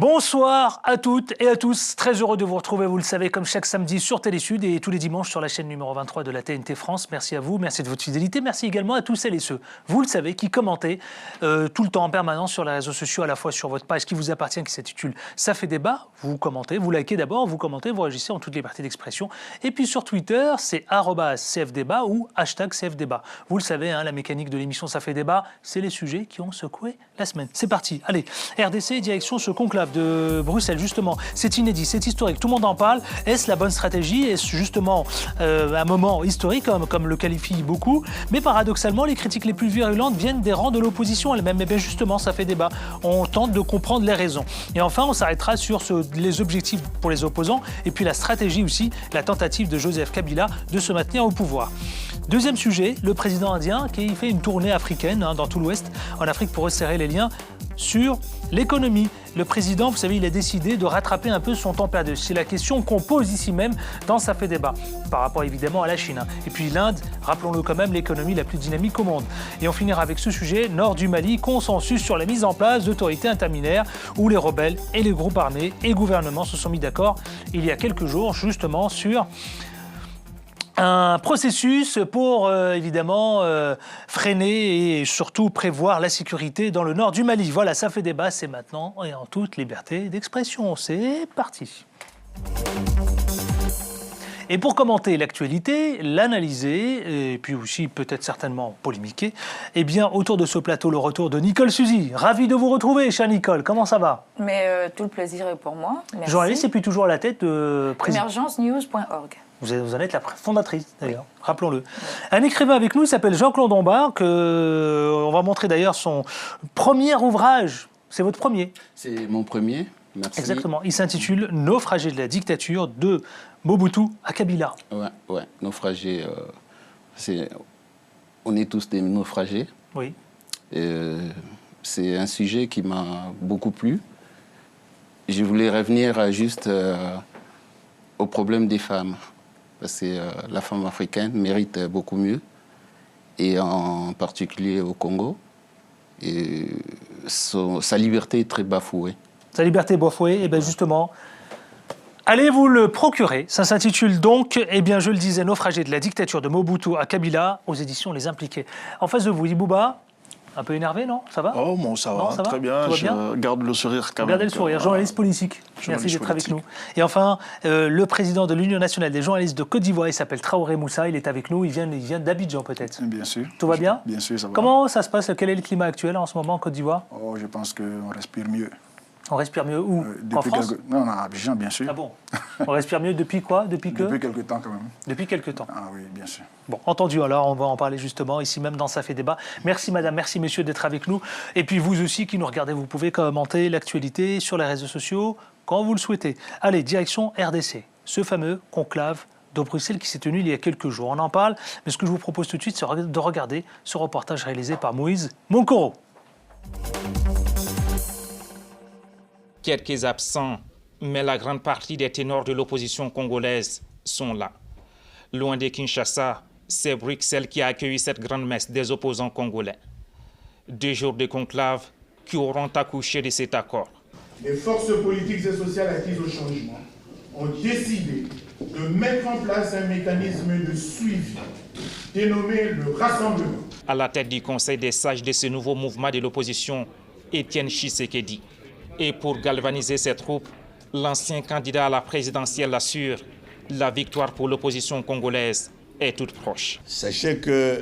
Bonsoir à toutes et à tous, très heureux de vous retrouver, vous le savez, comme chaque samedi sur Télésud et tous les dimanches sur la chaîne numéro 23 de la TNT France. Merci à vous, merci de votre fidélité, merci également à tous celles et ceux, vous le savez, qui commentez tout le temps en permanence sur les réseaux sociaux, à la fois sur votre page qui vous appartient, qui s'intitule « Ça fait débat », vous commentez, vous likez d'abord, vous commentez, vous réagissez en toute liberté d'expression. Et puis sur Twitter, c'est @CFDébat ou #CFDébat. Vous le savez, hein, la mécanique de l'émission « Ça fait débat », c'est les sujets qui ont secoué la semaine. C'est parti, allez, RDC, direction ce conclave de Bruxelles, justement, c'est inédit, c'est historique, tout le monde en parle. Est-ce la bonne stratégie? Est-ce justement un moment historique, comme le qualifient beaucoup? Mais paradoxalement, les critiques les plus virulentes viennent des rangs de l'opposition elle-même. Et bien justement, ça fait débat. On tente de comprendre les raisons. Et enfin, on s'arrêtera sur les objectifs pour les opposants et puis la stratégie aussi, la tentative de Joseph Kabila de se maintenir au pouvoir. Deuxième sujet, le président indien qui fait une tournée africaine dans tout l'Ouest, en Afrique, pour resserrer les liens sur l'économie. Le président, vous savez, il a décidé de rattraper un peu son temps perdu. C'est la question qu'on pose ici même dans Ça fait débat, par rapport évidemment à la Chine. Et puis l'Inde, rappelons-le quand même, l'économie la plus dynamique au monde. Et on finira avec ce sujet, nord du Mali, consensus sur la mise en place d'autorités interminaires où les rebelles et les groupes armés et gouvernements se sont mis d'accord il y a quelques jours justement sur un processus pour évidemment freiner et surtout prévoir la sécurité dans le nord du Mali. Voilà, ça fait débat, c'est maintenant et en toute liberté d'expression. C'est parti. Et pour commenter l'actualité, l'analyser, et puis aussi peut-être certainement polémiquer, eh bien autour de ce plateau, le retour de Nicole Suzy. Ravi de vous retrouver, chère Nicole. Comment ça va? Mais tout le plaisir est pour moi. Merci. Journaliste et puis toujours à la tête de Emergencenews.org. Vous en êtes la fondatrice, d'ailleurs, oui. Rappelons-le. Un écrivain avec nous, il s'appelle Jean-Claude Dombard, on va montrer d'ailleurs son premier ouvrage. C'est votre premier? C'est mon premier, merci. Exactement. Il s'intitule « Naufragé de la dictature de Mobutu à Kabila ». Ouais, naufragé, on est tous des naufragés. Oui. C'est un sujet qui m'a beaucoup plu. Je voulais revenir juste au problème des femmes. Parce que la femme africaine mérite beaucoup mieux, et en particulier au Congo. Et sa liberté est très bafouée. Sa liberté est bafouée, et bien justement, allez vous le procurer. Ça s'intitule donc, eh bien je le disais, Naufragé de la dictature de Mobutu à Kabila, aux éditions Les Impliqués. En face de vous, Ibouba, un peu énervé, non? Ça va? Oh, bon, ça va, très bien. Je garde le sourire quand même. Gardez le sourire, journaliste politique. Merci d'être avec nous. Et enfin, le président de l'Union nationale des journalistes de Côte d'Ivoire, il s'appelle Traoré Moussa, il est avec nous, il vient d'Abidjan peut-être. Bien sûr. Tout va bien? Bien sûr, ça va. Comment ça se passe? Quel est le climat actuel en ce moment en Côte d'Ivoire? Oh, je pense qu'on respire mieux. On respire mieux où? En France? Non, à Abidjan, bien sûr. Ah bon? On respire mieux depuis quoi? Depuis quelques temps, quand même. Depuis quelques temps. Ah oui, bien sûr. Bon, entendu, alors on va en parler justement ici même dans Ça fait débat. Merci madame, merci messieurs d'être avec nous. Et puis vous aussi qui nous regardez, vous pouvez commenter l'actualité sur les réseaux sociaux quand vous le souhaitez. Allez, direction RDC, ce fameux conclave de Bruxelles qui s'est tenu il y a quelques jours. On en parle, mais ce que je vous propose tout de suite, c'est de regarder ce reportage réalisé par Moïse Monkoro. Quelques absents, mais la grande partie des ténors de l'opposition congolaise sont là. Loin de Kinshasa, c'est Bruxelles qui a accueilli cette grande messe des opposants congolais. 2 jours de conclave qui auront accouché de cet accord. Les forces politiques et sociales acquises au changement ont décidé de mettre en place un mécanisme de suivi dénommé le Rassemblement. À la tête du Conseil des sages de ce nouveau mouvement de l'opposition, Étienne Tshisekedi. Et pour galvaniser ses troupes, l'ancien candidat à la présidentielle assure la victoire pour l'opposition congolaise est toute proche. Sachez que,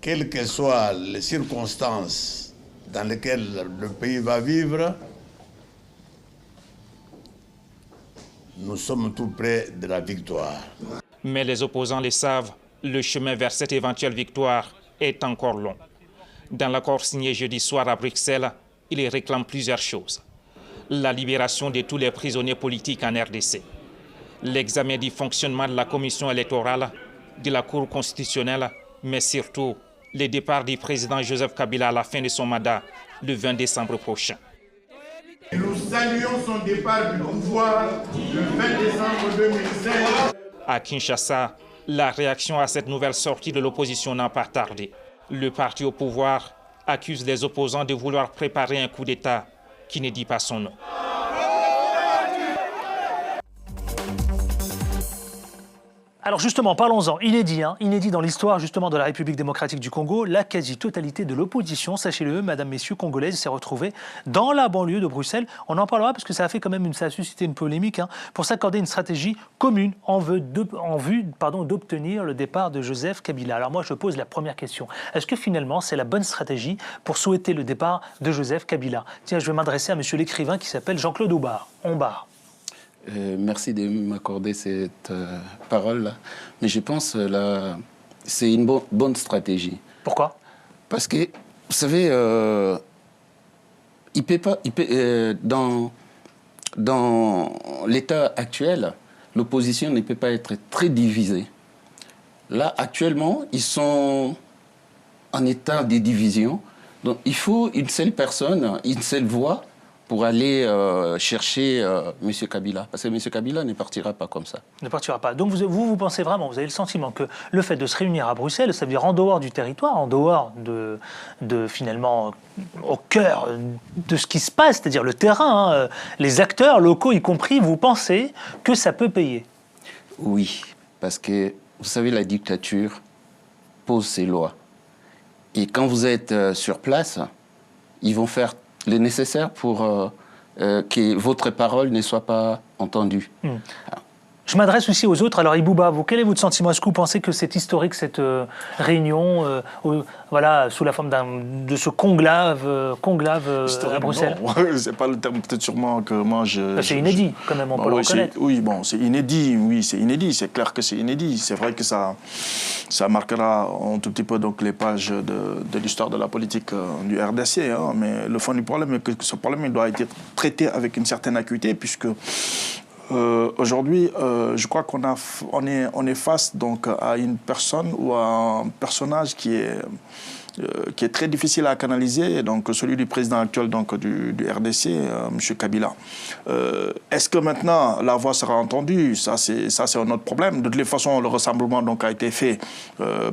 quelles que soient les circonstances dans lesquelles le pays va vivre, nous sommes tout près de la victoire. Mais les opposants le savent, le chemin vers cette éventuelle victoire est encore long. Dans l'accord signé jeudi soir à Bruxelles, il réclame plusieurs choses. La libération de tous les prisonniers politiques en RDC, l'examen du fonctionnement de la commission électorale, de la Cour constitutionnelle, mais surtout le départ du président Joseph Kabila à la fin de son mandat le 20 décembre prochain. Nous saluons son départ du pouvoir le 20 décembre 2016. À Kinshasa, la réaction à cette nouvelle sortie de l'opposition n'a pas tardé. Le parti au pouvoir accuse les opposants de vouloir préparer un coup d'État qui ne dit pas son nom. Alors justement, parlons-en. Inédit dans l'histoire justement de la République démocratique du Congo, la quasi-totalité de l'opposition, sachez-le, mesdames, messieurs, congolaise, s'est retrouvée dans la banlieue de Bruxelles. On en parlera parce que ça a fait quand même ça a suscité une polémique pour s'accorder une stratégie commune en vue d'obtenir le départ de Joseph Kabila. Alors moi, je pose la première question. Est-ce que finalement, c'est la bonne stratégie pour souhaiter le départ de Joseph Kabila? Tiens, je vais m'adresser à monsieur l'écrivain qui s'appelle Jean-Claude Ombard. Merci de m'accorder cette parole-là. Mais je pense que c'est une bonne stratégie. Pourquoi? Parce que, vous savez, dans l'état actuel, l'opposition ne peut pas être très divisée. Là, actuellement, ils sont en état de division. Donc, il faut une seule personne, une seule voix pour aller chercher M. Kabila. Parce que M. Kabila ne partira pas comme ça. Ne partira pas. Donc vous pensez vraiment, vous avez le sentiment que le fait de se réunir à Bruxelles, ça veut dire en dehors du territoire, en dehors de finalement, au cœur de ce qui se passe, c'est-à-dire le terrain, les acteurs locaux y compris, vous pensez que ça peut payer? Oui, parce que, vous savez, la dictature pose ses lois. Et quand vous êtes sur place, ils vont faire le nécessaire pour que votre parole ne soit pas entendue. Je m'adresse aussi aux autres. Alors Ibouba, quel est votre sentiment? Est-ce que vous pensez que c'est historique cette réunion, voilà, sous la forme de ce conclave à Bruxelles? C'est pas le terme peut-être sûrement que moi je... C'est inédit quand même, on peut le reconnaître. Oui, bon, c'est inédit, c'est clair que c'est inédit. C'est vrai que ça marquera un tout petit peu donc, les pages de l'histoire de la politique du RDC, mais le fond du problème est que ce problème il doit être traité avec une certaine acuité, puisque aujourd'hui, je crois qu'on est face donc, à une personne ou à un personnage qui est très difficile à canaliser, donc celui du président actuel donc, du RDC, M. Kabila. Est-ce que maintenant la voix sera entendue? Ça, c'est un autre problème. De toutes les façons, le rassemblement donc, a été fait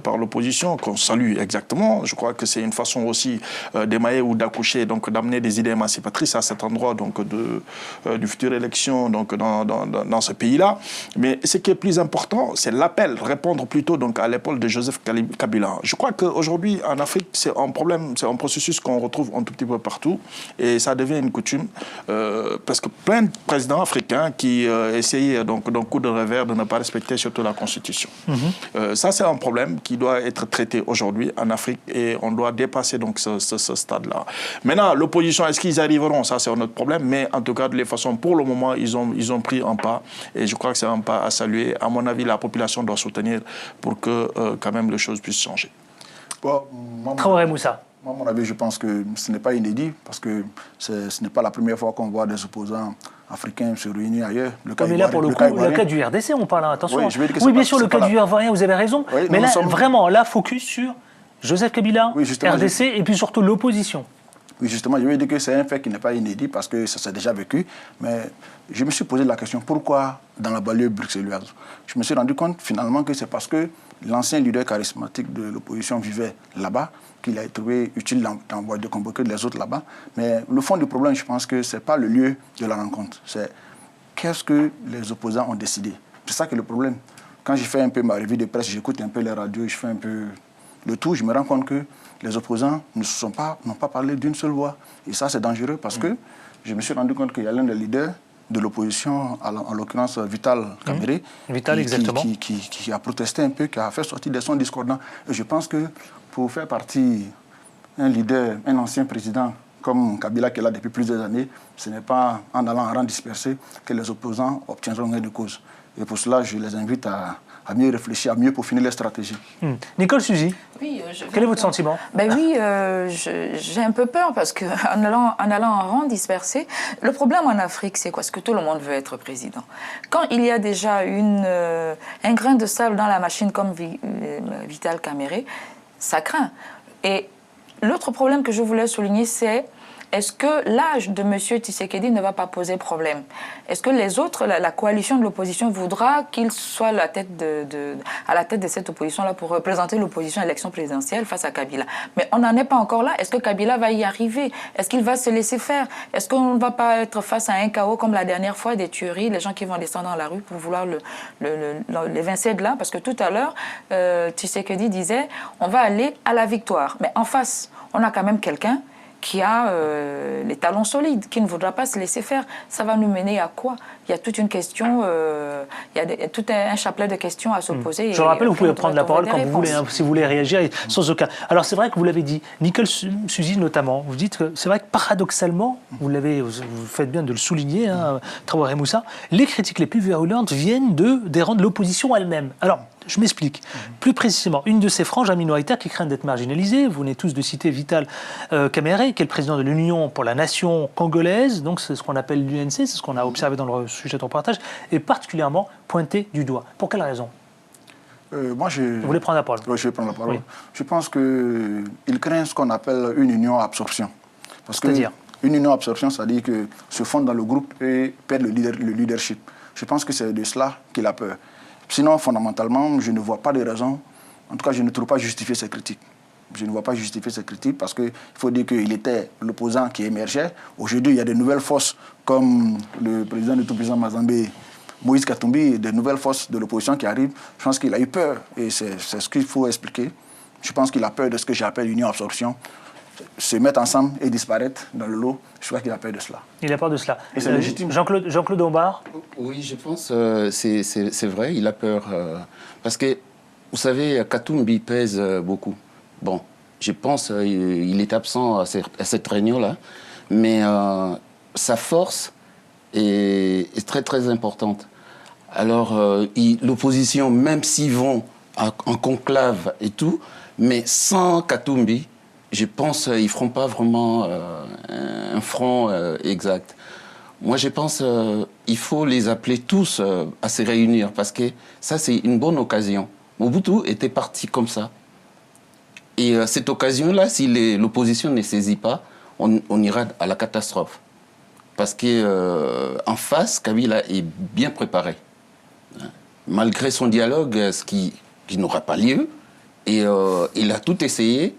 par l'opposition, qu'on salue exactement. Je crois que c'est une façon aussi d'émailler ou d'accoucher, donc d'amener des idées émancipatrices à cet endroit donc, du future élection donc, dans ce pays-là. Mais ce qui est plus important, c'est l'appel, répondre plutôt donc, à l'épaule de Joseph Kabila. Je crois qu'aujourd'hui, en Afrique, c'est un problème, c'est un processus qu'on retrouve un tout petit peu partout et ça devient une coutume parce que plein de présidents africains qui essayaient donc d'un coup de revers de ne pas respecter surtout la Constitution. Ça, c'est un problème qui doit être traité aujourd'hui en Afrique et on doit dépasser donc ce stade-là. Maintenant, l'opposition, est-ce qu'ils arriveront? Ça, c'est un autre problème, mais en tout cas, de les façons, pour le moment, ils ont pris un pas et je crois que c'est un pas à saluer. À mon avis, la population doit soutenir pour que quand même les choses puissent changer. Moi, à mon avis, je pense que ce n'est pas inédit parce que ce n'est pas la première fois qu'on voit des opposants africains se réunir ailleurs. Mais là, pour le coup, le cas du RDC, on parle, attention. Oui, bien sûr, le cas du RDC, vous avez raison. Oui, mais là, vraiment, là, focus sur Joseph Kabila, RDC et puis surtout l'opposition. Oui, justement, je veux dire que c'est un fait qui n'est pas inédit parce que ça s'est déjà vécu. Mais je me suis posé la question, pourquoi dans la banlieue bruxelloise? Je me suis rendu compte finalement que c'est parce que l'ancien leader charismatique de l'opposition vivait là-bas, qu'il a trouvé utile de convoquer les autres là-bas. Mais le fond du problème, je pense que ce n'est pas le lieu de la rencontre. C'est qu'est-ce que les opposants ont décidé. C'est ça qui est le problème. Quand je fais un peu ma revue de presse, j'écoute un peu les radios, je fais un peu le tout, je me rends compte que les opposants n'ont pas parlé d'une seule voix. Et ça, c'est dangereux parce que je me suis rendu compte qu'il y a l'un des leaders de l'opposition, en l'occurrence Vital Kamerhe, qui a protesté un peu, qui a fait sortir des sons discordants. Et je pense que pour faire partie un leader, un ancien président comme Kabila qui est là depuis plusieurs années, ce n'est pas en allant en rang dispersé que les opposants obtiendront gain de cause. Et pour cela, je les invite à mieux réfléchir, à mieux peaufiner les stratégies. Nicole Suzy, oui, quel est votre sentiment? Oui, j'ai un peu peur parce qu'en allant en rang dispersé, le problème en Afrique, c'est quoi? C'est que tout le monde veut être président. Quand il y a déjà un grain de sable dans la machine comme Vital Kamerhe, ça craint. Et l'autre problème que je voulais souligner, c'est est-ce que l'âge de M. Tshisekedi ne va pas poser problème? Est-ce que les autres, la coalition de l'opposition voudra qu'il soit à la tête de cette opposition-là pour représenter l'opposition à l'élection présidentielle face à Kabila? Mais on n'en est pas encore là. Est-ce que Kabila va y arriver? Est-ce qu'il va se laisser faire? Est-ce qu'on ne va pas être face à un chaos comme la dernière fois, des tueries, les gens qui vont descendre dans la rue pour vouloir l'évincer de là? Parce que tout à l'heure, Tshisekedi disait on va aller à la victoire. Mais en face, on a quand même quelqu'un qui a les talons solides, qui ne voudra pas se laisser faire. Ça va nous mener à quoi? Il y a toute une question, il y a tout un chapelet de questions à se poser. Je rappelle, vous pouvez prendre la parole quand vous voulez, hein, si vous voulez réagir, sans aucun. Alors c'est vrai que vous l'avez dit, Nicole Suzy notamment, vous dites que c'est vrai que paradoxalement, vous faites bien de le souligner, hein, Traoré Moussa, les critiques les plus virulentes viennent des rangs de l'opposition elle-même. Alors, je m'explique. Plus précisément, une de ces franges minoritaires qui craignent d'être marginalisées, vous venez tous de citer Vital Kamerhe, qui est le président de l'Union pour la nation congolaise, donc c'est ce qu'on appelle l'UNC, c'est ce qu'on a observé dans le sujet de reportage, est particulièrement pointé du doigt. Pour quelle raison? Vous voulez prendre la parole? Oui, je vais prendre la parole. Oui. Je pense qu'il craint ce qu'on appelle une union absorption. C'est-à-dire? Une union absorption, c'est-à-dire que se fondre dans le groupe et perdre le leadership. Je pense que c'est de cela qu'il a peur. Sinon, fondamentalement, je ne vois pas de raison. En tout cas, je ne trouve pas justifier ces critiques. Je ne vois pas justifier ces critiques parce qu'il faut dire qu'il était l'opposant qui émergeait. Aujourd'hui, il y a de nouvelles forces comme le président de tout-puissant Mazambé, Moïse Katumbi, de nouvelles forces de l'opposition qui arrivent. Je pense qu'il a eu peur et c'est ce qu'il faut expliquer. Je pense qu'il a peur de ce que j'appelle l'union absorption. Se mettre ensemble et disparaître dans le lot, je crois qu'il a peur de cela. Il a peur de cela. Et c'est légitime. Jean-Claude Ombard. Oui, je pense c'est vrai, il a peur. Parce que, vous savez, Katumbi pèse beaucoup. Bon, je pense qu'il est absent à cette réunion-là, mais sa force est très, très importante. Alors, l'opposition, même s'ils vont en conclave et tout, mais sans Katumbi, je pense qu'ils ne feront pas vraiment un front exact. Moi, je pense qu'il faut les appeler tous à se réunir parce que ça, c'est une bonne occasion. Mobutu était parti comme ça. Et cette occasion-là, si l'opposition ne saisit pas, on ira à la catastrophe. Parce qu'en face, Kabila est bien préparé. Malgré son dialogue, ce qui n'aura pas lieu, et il a tout essayé,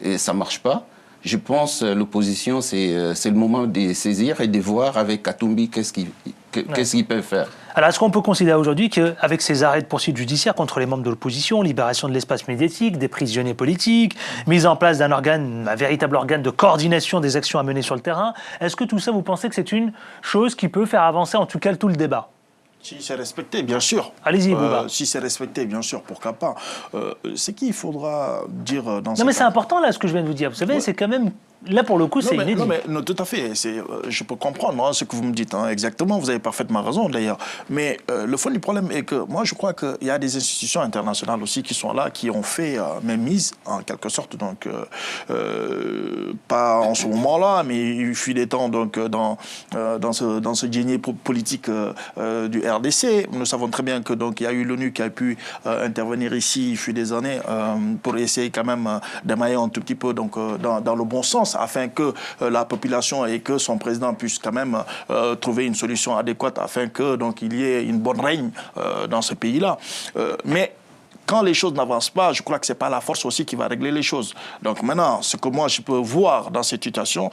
et ça ne marche pas. Je pense que l'opposition, c'est le moment de saisir et de voir avec Katumbi qu'est-ce qu'ils peuvent faire. Alors, est-ce qu'on peut considérer aujourd'hui qu'avec ces arrêts de poursuite judiciaire contre les membres de l'opposition, libération de l'espace médiatique, des prisonniers politiques, mise en place un véritable organe de coordination des actions à mener sur le terrain, est-ce que tout ça, vous pensez que c'est une chose qui peut faire avancer en tout cas tout le débat? Si c'est respecté, bien sûr. Allez-y, Bouba. Si c'est respecté, bien sûr, pourquoi pas. C'est qu'il faudra dire dans Non, mais c'est important, là, ce que je viens de vous dire. Vous savez, c'est quand même... Là, pour le coup, c'est inédit. Non, tout à fait. Je peux comprendre ce que vous me dites. Exactement, vous avez parfaitement raison, d'ailleurs. Mais le fond du problème est que moi, je crois qu'il y a des institutions internationales aussi qui sont là, qui ont fait mainmise, en quelque sorte. Donc, pas en ce moment-là, mais il fut des temps donc, dans ce génie politique du RDC. Nous savons très bien que donc il y a eu l'ONU qui a pu intervenir ici, il fut des années, pour essayer quand même d'émailler un tout petit peu donc, dans le bon sens, afin que la population et que son président puisse quand même trouver une solution adéquate afin que donc il y ait une bonne règne dans ce pays-là. Mais quand les choses n'avancent pas, je crois que ce n'est pas la force aussi qui va régler les choses. Donc maintenant, ce que moi je peux voir dans cette situation,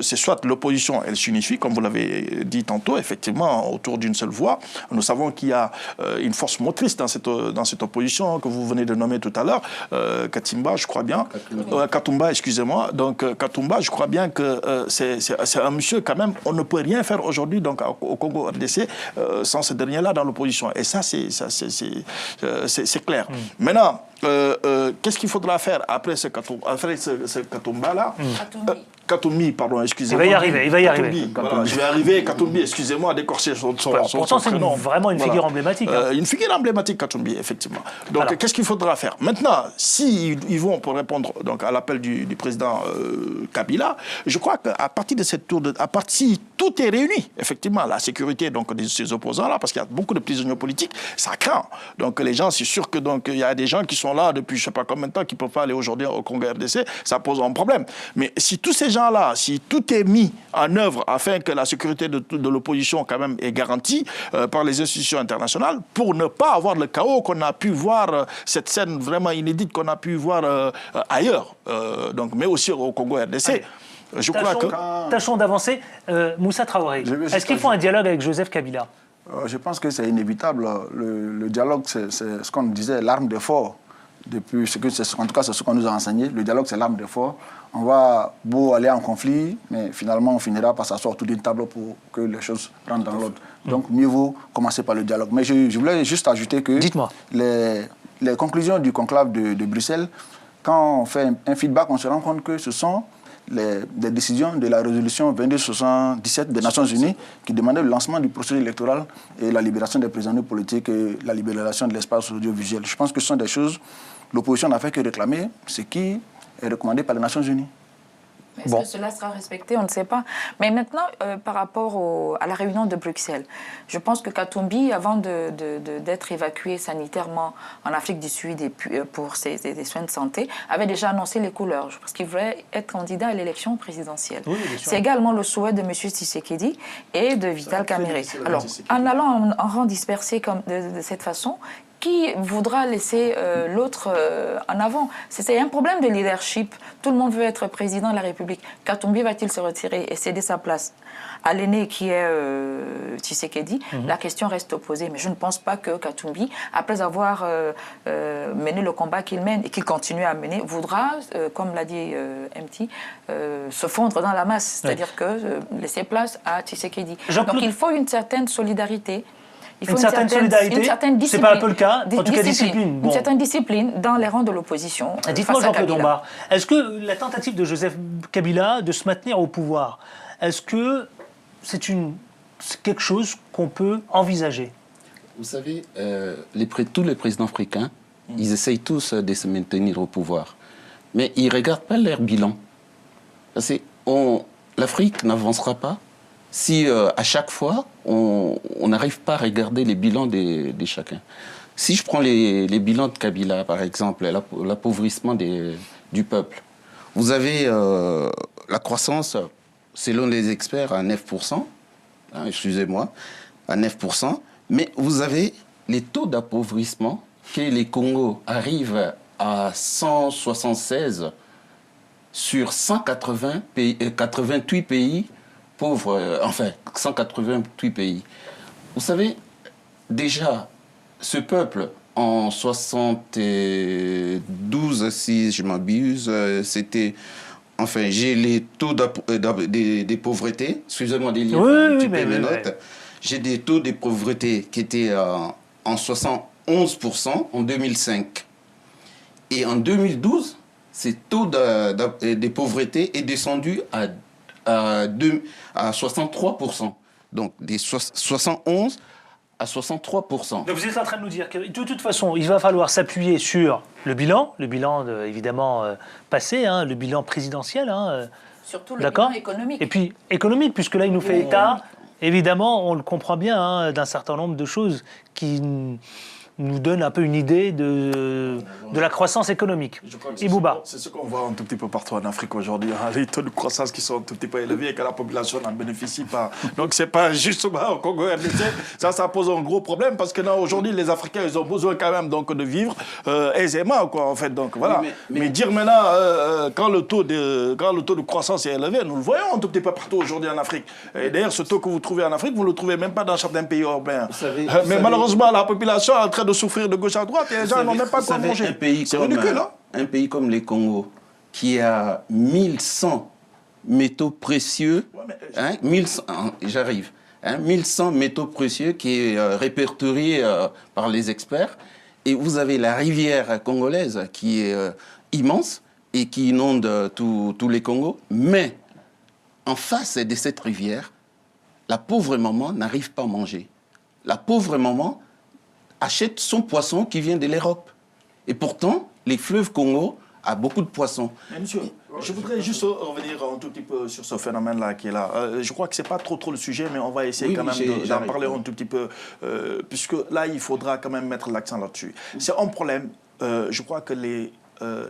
c'est soit l'opposition, elle s'unifie, comme vous l'avez dit tantôt, effectivement, autour d'une seule voix. Nous savons qu'il y a une force motrice dans cette opposition que vous venez de nommer tout à l'heure, Katumba, je crois bien. Katumba, excusez-moi. Donc Katumba, je crois bien que c'est un monsieur quand même, on ne peut rien faire aujourd'hui donc au Congo RDC sans ce dernier-là dans l'opposition. Et ça, c'est clair. Maintenant, qu'est-ce qu'il faudra faire après ce Katumba-là Katumbi, pardon, excusez-moi. Il va y arriver. Voilà, je vais arriver, Katumbi, excusez-moi, d'écorcher son pourtant, c'est vraiment une figure emblématique. Une figure emblématique, Katumbi, effectivement. Donc, qu'est-ce qu'il faudra faire? Maintenant, s'ils vont pour répondre donc, à l'appel du président Kabila, je crois qu'à partir de cette tour si tout est réuni, effectivement, la sécurité donc, de ces opposants-là, parce qu'il y a beaucoup de prisonniers politiques, ça craint. Donc, les gens, c'est sûr que donc il y a des gens qui sont là depuis je ne sais pas combien de temps, qui ne peuvent pas aller aujourd'hui au Congo RDC, ça pose un problème. Mais si tous ces gens gens-là, si tout est mis en œuvre afin que la sécurité de l'opposition quand même est garantie par les institutions internationales, pour ne pas avoir le chaos qu'on a pu voir, cette scène vraiment inédite qu'on a pu voir ailleurs, donc, mais aussi au Congo RDC. Allez. Je crois que... Tâchons d'avancer. Moussa Traoré, est-ce qu'il faut un dialogue avec Joseph Kabila? Je pense que c'est inévitable. Le dialogue, c'est ce qu'on disait, l'arme de fort. Depuis en tout cas, c'est ce qu'on nous a enseigné. Le dialogue, c'est l'arme de fort. On va beau aller en conflit, mais finalement, on finira par s'asseoir autour d'une table pour que les choses rentrent dans l'ordre. Donc, mieux vaut commencer par le dialogue. Mais je voulais juste ajouter que les conclusions du conclave de Bruxelles, quand on fait un feedback, on se rend compte que ce sont des décisions de la résolution 2277 des Nations Unies qui demandait le lancement du processus électoral et la libération des prisonniers politiques et la libération de l'espace audiovisuel. Je pense que ce sont des choses, l'opposition n'a fait que réclamer ce qui est recommandé par les Nations Unies. Est-ce que cela sera respecté? On ne sait pas. Mais maintenant, par rapport à la réunion de Bruxelles, je pense que Katumbi, avant d'être évacué sanitairement en Afrique du Sud et pour des soins de santé, avait déjà annoncé les couleurs, parce qu'il voulait être candidat à l'élection présidentielle. Oui, c'est également le souhait de M. Tshisekedi et de Vital Kamerhe. Alors, en allant en rang dispersé de cette façon, qui voudra laisser l'autre en avant? C'est un problème de leadership. Tout le monde veut être président de la République. Katumbi va-t-il se retirer et céder sa place à l'aîné qui est Tshisekedi? La question reste posée. Mais je ne pense pas que Katumbi, après avoir mené le combat qu'il mène et qu'il continue à mener, voudra, comme l'a dit MT, se fondre dans la masse. C'est-à-dire que laisser place à Tshisekedi. Donc il faut une certaine solidarité. Il faut une certaine solidarité, c'est pas un peu le cas, en tout cas discipline. Une certaine discipline dans les rangs de l'opposition. Dites-moi Jean-Claude Dombard, est-ce que la tentative de Joseph Kabila de se maintenir au pouvoir, est-ce que c'est quelque chose qu'on peut envisager? Vous savez, tous les présidents africains, ils essayent tous de se maintenir au pouvoir. Mais ils ne regardent pas leur bilan. L'Afrique n'avancera pas si à chaque fois, on n'arrive pas à regarder les bilans de chacun. Si je prends les bilans de Kabila, par exemple, l'appauvrissement du peuple, vous avez la croissance, selon les experts, à 9%, excusez-moi, à 9%, mais vous avez les taux d'appauvrissement que les Congos arrivent à 176 sur 188 pays pauvres, enfin 188 pays. Vous savez, déjà, ce peuple, en 72, si je m'abuse, c'était... Enfin, j'ai les taux de pauvreté, excusez-moi des livres, un petit peu mes notes. J'ai des taux de pauvreté qui étaient en 71% en 2005. Et en 2012, ce taux de pauvreté est descendu à 63%. Donc, des 71 à 63%. Donc vous êtes en train de nous dire que de toute façon, il va falloir s'appuyer sur le bilan évidemment passé, le bilan présidentiel. Surtout le bilan économique. Et puis économique, puisque là, il nous fait état, évidemment, on le comprend bien, d'un certain nombre de choses qui nous donne un peu une idée de la croissance économique. C'est ce qu'on voit un tout petit peu partout en Afrique aujourd'hui. Les taux de croissance qui sont un tout petit peu élevés et que la population n'en bénéficie pas. Donc c'est pas justement au Congo RDC. Ça pose un gros problème parce que aujourd'hui les Africains ils ont besoin quand même donc de vivre aisément quoi en fait. Donc voilà. Mais dire maintenant quand le taux de croissance est élevé, nous le voyons un tout petit peu partout aujourd'hui en Afrique. Et d'ailleurs ce taux que vous trouvez en Afrique, vous le trouvez même pas dans certains pays européens. Mais malheureusement la population est en train de souffrir de gauche à droite et les gens n'ont même pas quoi manger. C'est ridicule, hein? Un pays comme les Congo, qui a 1100 métaux précieux, 1100 métaux précieux qui est répertorié par les experts, et vous avez la rivière congolaise qui est immense et qui inonde tous les Congos, mais en face de cette rivière, la pauvre maman n'arrive pas à manger. La pauvre maman achète son poisson qui vient de l'Europe. Et pourtant, les fleuves Congo a beaucoup de poissons. Mais monsieur, je voudrais juste revenir un tout petit peu sur ce phénomène-là qui est là. Je crois que ce n'est pas trop le sujet, mais on va essayer quand même d'en parler un tout petit peu, puisque là, il faudra quand même mettre l'accent là-dessus. C'est un problème. Je crois que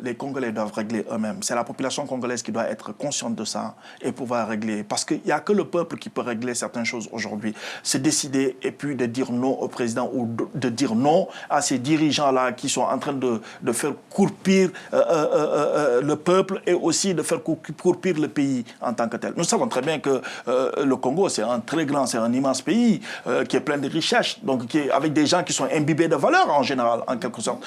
les Congolais doivent régler eux-mêmes. C'est la population congolaise qui doit être consciente de ça et pouvoir régler. Parce qu'il n'y a que le peuple qui peut régler certaines choses aujourd'hui. C'est décider et puis de dire non au président ou de dire non à ces dirigeants-là qui sont en train de faire croupir le peuple et aussi de faire croupir le pays en tant que tel. Nous savons très bien que le Congo, c'est un très grand, c'est un immense pays qui est plein de richesses, donc avec des gens qui sont imbibés de valeurs en général, en quelque sorte,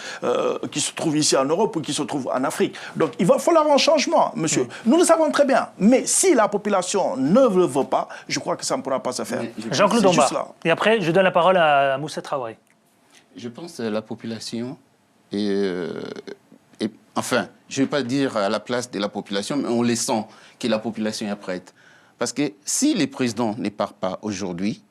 qui se trouvent ici en Europe ou qui se trouvent en Afrique. Donc il va falloir un changement, monsieur. Nous le savons très bien. Mais si la population ne le veut pas, je crois que ça ne pourra pas se faire. Jean-Claude Domba. Et après, je donne la parole à Moussa Traoré. Je pense que la population enfin, je ne vais pas dire à la place de la population, mais on les sent que la population est prête. Parce que si le président ne part pas aujourd'hui,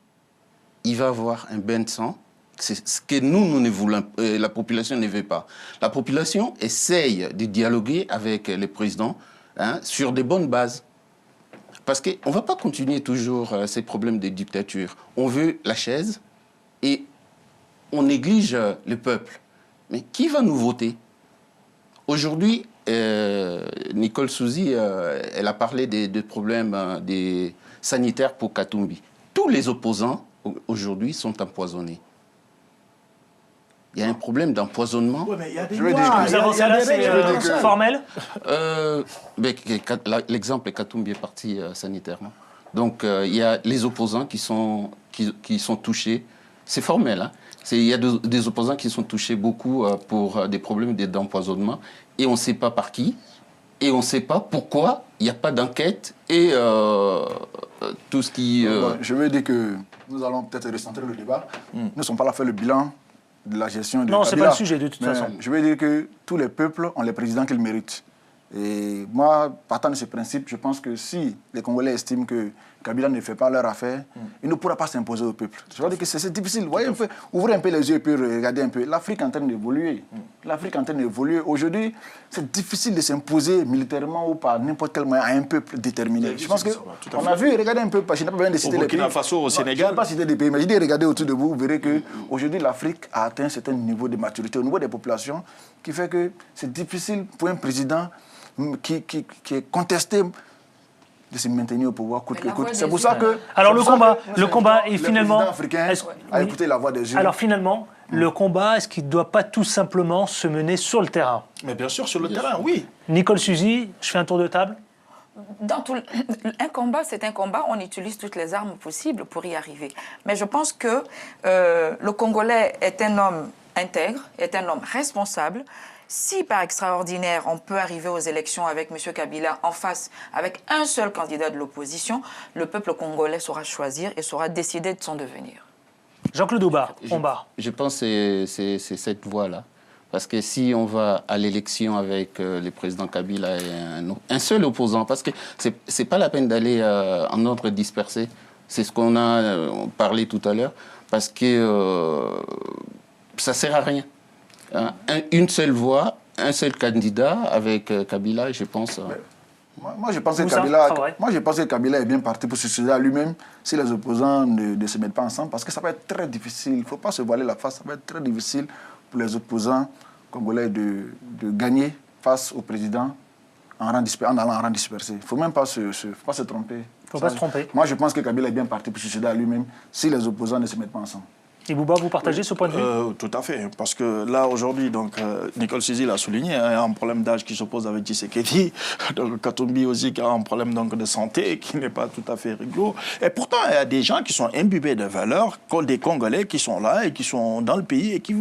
il va avoir un bain de sang. C'est ce que nous ne voulons, la population ne veut pas. La population essaye de dialoguer avec le président sur des bonnes bases. Parce qu'on ne va pas continuer toujours ces problèmes de dictature. On veut la chaise et on néglige le peuple. Mais qui va nous voter? Aujourd'hui, Nicole Souzy, elle a parlé des problèmes sanitaires pour Katumbi. Tous les opposants, aujourd'hui, sont empoisonnés. Il y a un problème d'empoisonnement. Oui, mais il y a des Vous avancez là, c'est formel. L'exemple est Katumbi est parti sanitairement. Donc, il y a les opposants qui sont touchés. C'est formel, hein. Il y a des opposants qui sont touchés beaucoup pour des problèmes d'empoisonnement. Et on ne sait pas par qui. Et on ne sait pas pourquoi il n'y a pas d'enquête et tout ce qui... Je veux dire que nous allons peut-être recentrer le débat. Nous ne sommes pas là à faire le bilan de la gestion de Non, ce n'est pas le sujet, de toute Mais façon. Je veux dire que tous les peuples ont les présidents qu'ils méritent. Et moi, partant de ce principe, je pense que si les Congolais estiment que Kabila ne fait pas leur affaire, il ne pourra pas s'imposer au peuple. Je veux dire que c'est difficile. Voyez un peu, ouvrez un peu les yeux et puis regardez un peu. L'Afrique est en train d'évoluer. L'Afrique est en train d'évoluer. Aujourd'hui, c'est difficile de s'imposer militairement ou par n'importe quel moyen à un peuple déterminé. Je pense qu'on a vu, regardez un peu, parce que je n'ai pas besoin de citer les pays. Au Burkina Faso, au Sénégal. Je ne vais pas citer des pays, mais je dis regardez autour de vous, vous verrez qu'aujourd'hui, l'Afrique a atteint un certain niveau de maturité au niveau des populations qui fait que c'est difficile pour un président qui est contesté de se maintenir au pouvoir coûte que coûte. C'est pour ça que... Alors le combat est finalement... Le président africain a écouté la voix des urnes. Alors finalement, le combat, est-ce qu'il ne doit pas tout simplement se mener sur le terrain? Mais bien sûr, sur le terrain, oui. Nicole Souzy, je fais un tour de table. Un combat, c'est un combat. On utilise toutes les armes possibles pour y arriver. Mais je pense que le Congolais est un homme intègre, est un homme responsable. Si, par extraordinaire, on peut arriver aux élections avec M. Kabila en face, avec un seul candidat de l'opposition, le peuple congolais saura choisir et saura décider de son devenir. Jean-Claude Domba, je pense que c'est cette voie-là. Parce que si on va à l'élection avec le président Kabila et un seul opposant, parce que ce n'est pas la peine d'aller en ordre dispersé, c'est ce qu'on a parlé tout à l'heure, parce que ça ne sert à rien. Une seule voix, un seul candidat avec Kabila, je pense... Moi, je pense que Kabila est bien parti pour se suicider à lui-même si les opposants ne se mettent pas ensemble, parce que ça va être très difficile. Il ne faut pas se voiler la face. Ça va être très difficile pour les opposants congolais de gagner face au président en allant en rang dispersé. Il ne faut même pas se tromper. Il ne faut pas se tromper. Moi, je pense que Kabila est bien parti pour se suicider à lui-même si les opposants ne se mettent pas ensemble. Et Bouba, vous partagez ce point de vue? Tout à fait, parce que là, aujourd'hui, Nicole Souzy l'a souligné, il y a un problème d'âge qui s'oppose avec Tshisekedi, donc Katumbi aussi qui a un problème de santé qui n'est pas tout à fait rigolo. Et pourtant, il y a des gens qui sont imbibés de valeurs, des Congolais qui sont là et qui sont dans le pays et qui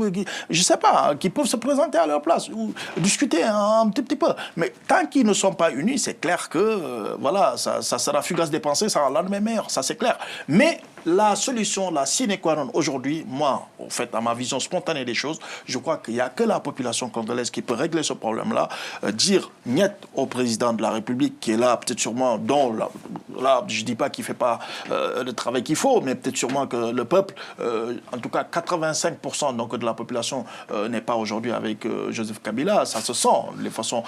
je ne sais pas, qui peuvent se présenter à leur place ou discuter un petit peu. Mais tant qu'ils ne sont pas unis, c'est clair que, voilà, ça sera fugace des pensées, ça va l'année meilleure, ça c'est clair. Mais la solution, la sine qua non aujourd'hui, moi, en fait, à ma vision spontanée des choses, je crois qu'il n'y a que la population congolaise qui peut régler ce problème-là, dire niet au président de la République qui est là, peut-être sûrement, dont là, je ne dis pas qu'il ne fait pas le travail qu'il faut, mais peut-être sûrement que le peuple, en tout cas 85% donc, de la population n'est pas aujourd'hui avec Joseph Kabila, ça se sent, les façons.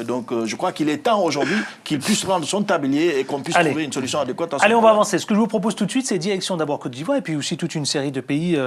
Donc je crois qu'il est temps aujourd'hui qu'il puisse rendre son tablier et qu'on puisse trouver une solution adéquate à ce Allez, on va problème. avancer. Ce que je vous propose tout de suite, c'est d'y sélection d'abord Côte d'Ivoire et puis aussi toute une série de pays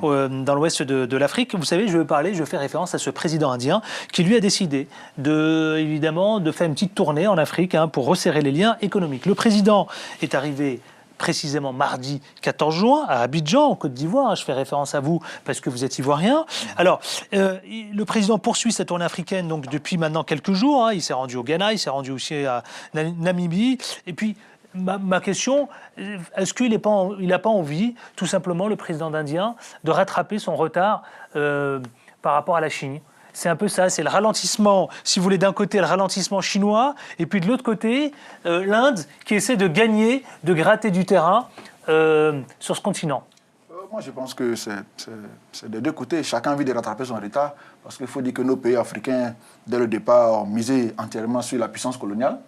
dans l'ouest de l'Afrique. Vous savez, je fais référence à ce président indien qui lui a décidé évidemment de faire une petite tournée en Afrique pour resserrer les liens économiques. Le président est arrivé précisément mardi 14 juin à Abidjan, en Côte d'Ivoire. Je fais référence à vous parce que vous êtes ivoirien. Alors, le président poursuit sa tournée africaine donc, depuis maintenant quelques jours. Il s'est rendu au Ghana, il s'est rendu aussi à Namibie. Et puis, ma question, est-ce qu'il n'a pas envie, tout simplement, le président indien, de rattraper son retard par rapport à la Chine ? C'est un peu ça, c'est le ralentissement, si vous voulez, d'un côté, le ralentissement chinois, et puis de l'autre côté, l'Inde qui essaie de gagner, de gratter du terrain sur ce continent. Moi, je pense que c'est des deux côtés. Chacun a envie de rattraper son retard, parce qu'il faut dire que nos pays africains, dès le départ, ont misé entièrement sur la puissance coloniale.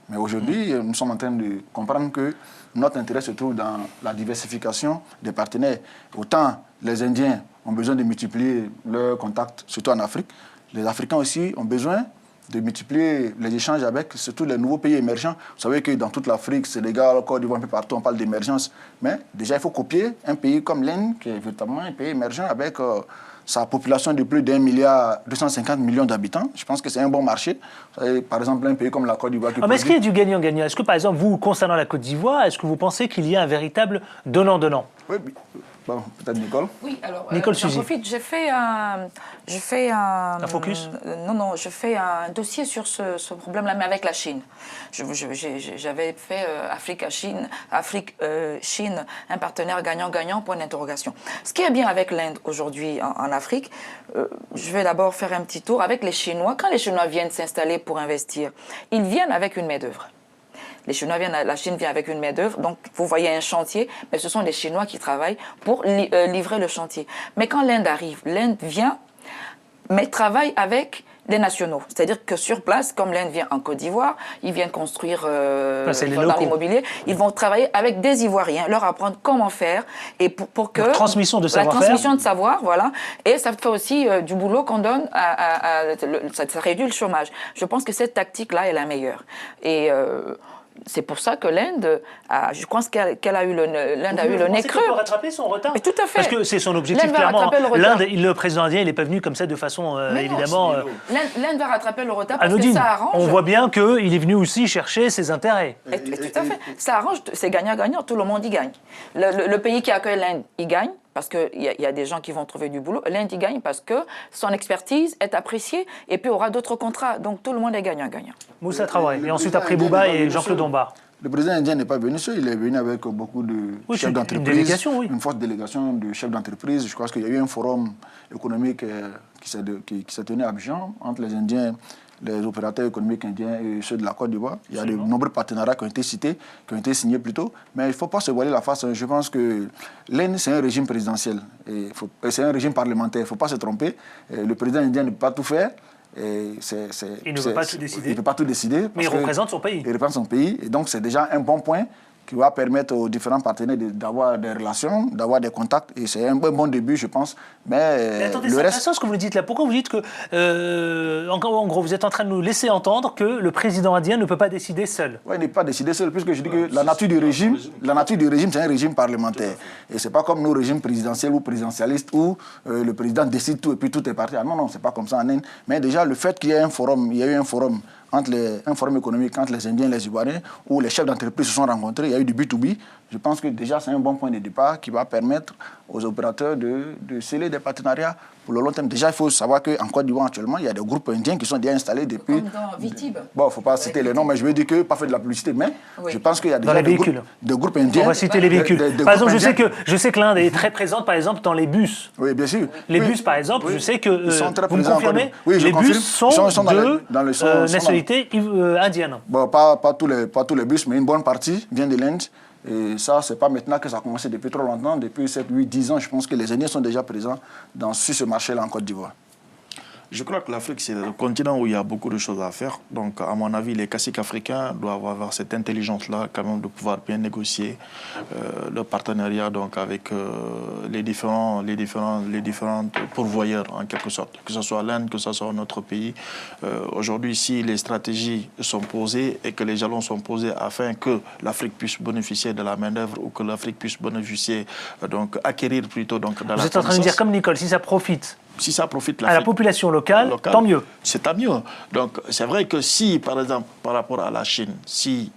Mais aujourd'hui, nous sommes en train de comprendre que notre intérêt se trouve dans la diversification des partenaires. Autant les Indiens ont besoin de multiplier leurs contacts, surtout en Afrique, les Africains aussi ont besoin de multiplier les échanges avec surtout les nouveaux pays émergents. Vous savez que dans toute l'Afrique, Sénégal, Côte d'Ivoire, un peu partout, on parle d'émergence. Mais déjà, il faut copier un pays comme l'Inde, qui est véritablement un pays émergent avec sa population de plus d'1,250 milliard d'habitants. Je pense que c'est un bon marché. Vous savez, par exemple, un pays comme la Côte d'Ivoire... Mais est-ce qu'il y a du gagnant-gagnant? Est-ce que, par exemple, vous, concernant la Côte d'Ivoire, est-ce que vous pensez qu'il y a un véritable donnant-donnant? Oui, bon, peut-être Nicole. Oui, alors, Nicole j'en profite, j'ai fait un focus. Non, je fais un dossier sur ce problème-là, mais avec la Chine. J'avais fait Afrique-Chine, un partenaire gagnant-gagnant, point d'interrogation. Ce qui est bien avec l'Inde aujourd'hui en Afrique, je vais d'abord faire un petit tour avec les Chinois. Quand les Chinois viennent s'installer pour investir, ils viennent avec une main-d'œuvre. La Chine vient avec une main-d'œuvre, donc vous voyez un chantier, mais ce sont les Chinois qui travaillent pour livrer le chantier. Mais quand l'Inde arrive, l'Inde vient, mais travaille avec les nationaux. C'est-à-dire que sur place, comme l'Inde vient en Côte d'Ivoire, ils viennent construire dans l'immobilier, ils vont travailler avec des Ivoiriens, leur apprendre comment faire et pour que... La transmission de savoir-faire. La transmission de savoir, voilà. Et ça fait aussi du boulot qu'on donne, ça réduit le chômage. Je pense que cette tactique-là est la meilleure. Et... c'est pour ça que l'Inde, je pense qu'elle a eu le nez creux. Elle peut rattraper son retard. Mais tout à fait. Parce que c'est son objectif, clairement. L'Inde, le président indien, il n'est pas venu comme ça de façon, évidemment... L'Inde va rattraper le retard parce anodine. Que ça arrange... On voit bien qu'il est venu aussi chercher ses intérêts. Et tout à fait. Ça arrange, c'est gagnant-gagnant, tout le monde y gagne. Le pays qui accueille l'Inde, il gagne. Parce qu'il y a des gens qui vont trouver du boulot. L'Inde, il gagne parce que son expertise est appréciée et puis aura d'autres contrats. Donc tout le monde est gagnant-gagnant. Moussa Traoré. Et ensuite après Bouba et Jean-Claude Dombard. Le président indien n'est pas venu seul, il est venu avec beaucoup de chefs d'entreprise. Une délégation, oui. Une forte délégation de chefs d'entreprise. Je crois qu'il y a eu un forum économique qui s'est tenu à Abidjan entre les Indiens, les opérateurs économiques indiens et ceux de la Côte d'Ivoire. Il y a de nombreux partenariats qui ont été cités, qui ont été signés plus tôt. Mais il ne faut pas se voiler la face. Je pense que l'Inde, c'est un régime présidentiel. C'est un régime parlementaire. Il ne faut pas se tromper. Le président indien ne peut pas tout faire. Il ne peut pas tout décider. Il ne peut pas tout décider. Mais il représente son pays. Il représente son pays. Et donc, c'est déjà un bon point qui va permettre aux différents partenaires d'avoir des relations, d'avoir des contacts. Et c'est un bon début, je pense. Mais attendez, c'est intéressant ce que vous nous dites là. Pourquoi vous dites que, en gros, vous êtes en train de nous laisser entendre que le président indien ne peut pas décider seul? Oui, il ne peut pas décider seul, puisque je dis que la nature du régime, c'est un régime parlementaire. Et ce n'est pas comme nos régimes présidentiels ou présidentialistes où le président décide tout et puis tout est parti. Ah, non, ce n'est pas comme ça en Inde. Mais déjà, le fait qu'il y ait un forum, il y a eu un forum économique entre les Indiens et les Ivoiriens, où les chefs d'entreprise se sont rencontrés, il y a eu du B2B. Je pense que déjà, c'est un bon point de départ qui va permettre aux opérateurs de sceller des partenariats pour le long terme. Déjà, il faut savoir qu'en Côte d'Ivoire, actuellement, il y a des groupes indiens qui sont déjà installés depuis... Comme dans Vitib. Bon, il ne faut pas citer les noms, mais je veux dire que, pas fait de la publicité, mais je pense qu'il y a déjà des groupes indiens... On va citer les véhicules. Par exemple, je sais que l'Inde est très présente, par exemple, dans les bus. Oui, bien sûr. Les bus, par exemple, je sais que... vous me confirmez? Oui, je confirme. Les bus sont de nationalité indienne. Bon, pas tous les bus, mais une bonne partie vient de l'Inde. Et ça, ce n'est pas maintenant que ça a commencé depuis trop longtemps. Depuis 7, 8, 10 ans, je pense que les Indiens sont déjà présents sur ce marché-là en Côte d'Ivoire. Je crois que l'Afrique, c'est le continent où il y a beaucoup de choses à faire. Donc, à mon avis, les caciques africains doivent avoir cette intelligence-là, quand même, de pouvoir bien négocier le partenariat donc, avec les différents pourvoyeurs, en quelque sorte. Que ce soit l'Inde, que ce soit notre pays. Aujourd'hui, si les stratégies sont posées et que les jalons sont posés afin que l'Afrique puisse bénéficier de la main-d'œuvre ou que l'Afrique puisse bénéficier, donc acquérir plutôt donc, de la Vous êtes en train de dire, comme Nicole, si ça profite à la population locale, tant mieux. C'est tant mieux. Donc, c'est vrai que si, par exemple, par rapport à la Chine, si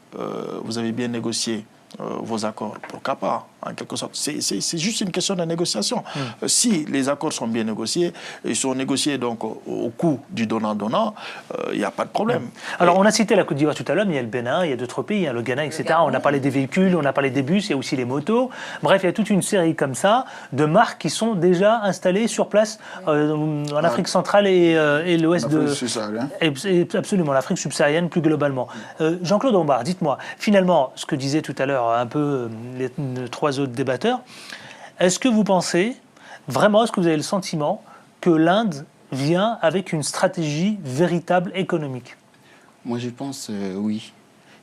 vous avez bien négocié vos accords, pourquoi pas, en quelque sorte. C'est juste une question de négociation. Si les accords sont bien négociés, ils sont négociés donc au coût du donnant-donnant, il n'y a pas de problème. Alors, on a cité la Côte d'Ivoire tout à l'heure, mais il y a le Bénin, il y a d'autres pays, il y a le Ghana, etc. On a parlé des véhicules, on a parlé des bus, il y a aussi les motos. Bref, il y a toute une série comme ça de marques qui sont déjà installées sur place en Afrique centrale et l'ouest de... Absolument, l'Afrique subsaharienne plus globalement. Jean-Claude Lombard, dites-moi, finalement, ce que disaient tout à l'heure un peu les trois autres débatteurs, est-ce que vous pensez, vraiment, est-ce que vous avez le sentiment que l'Inde vient avec une stratégie véritable économique? Moi, je pense oui.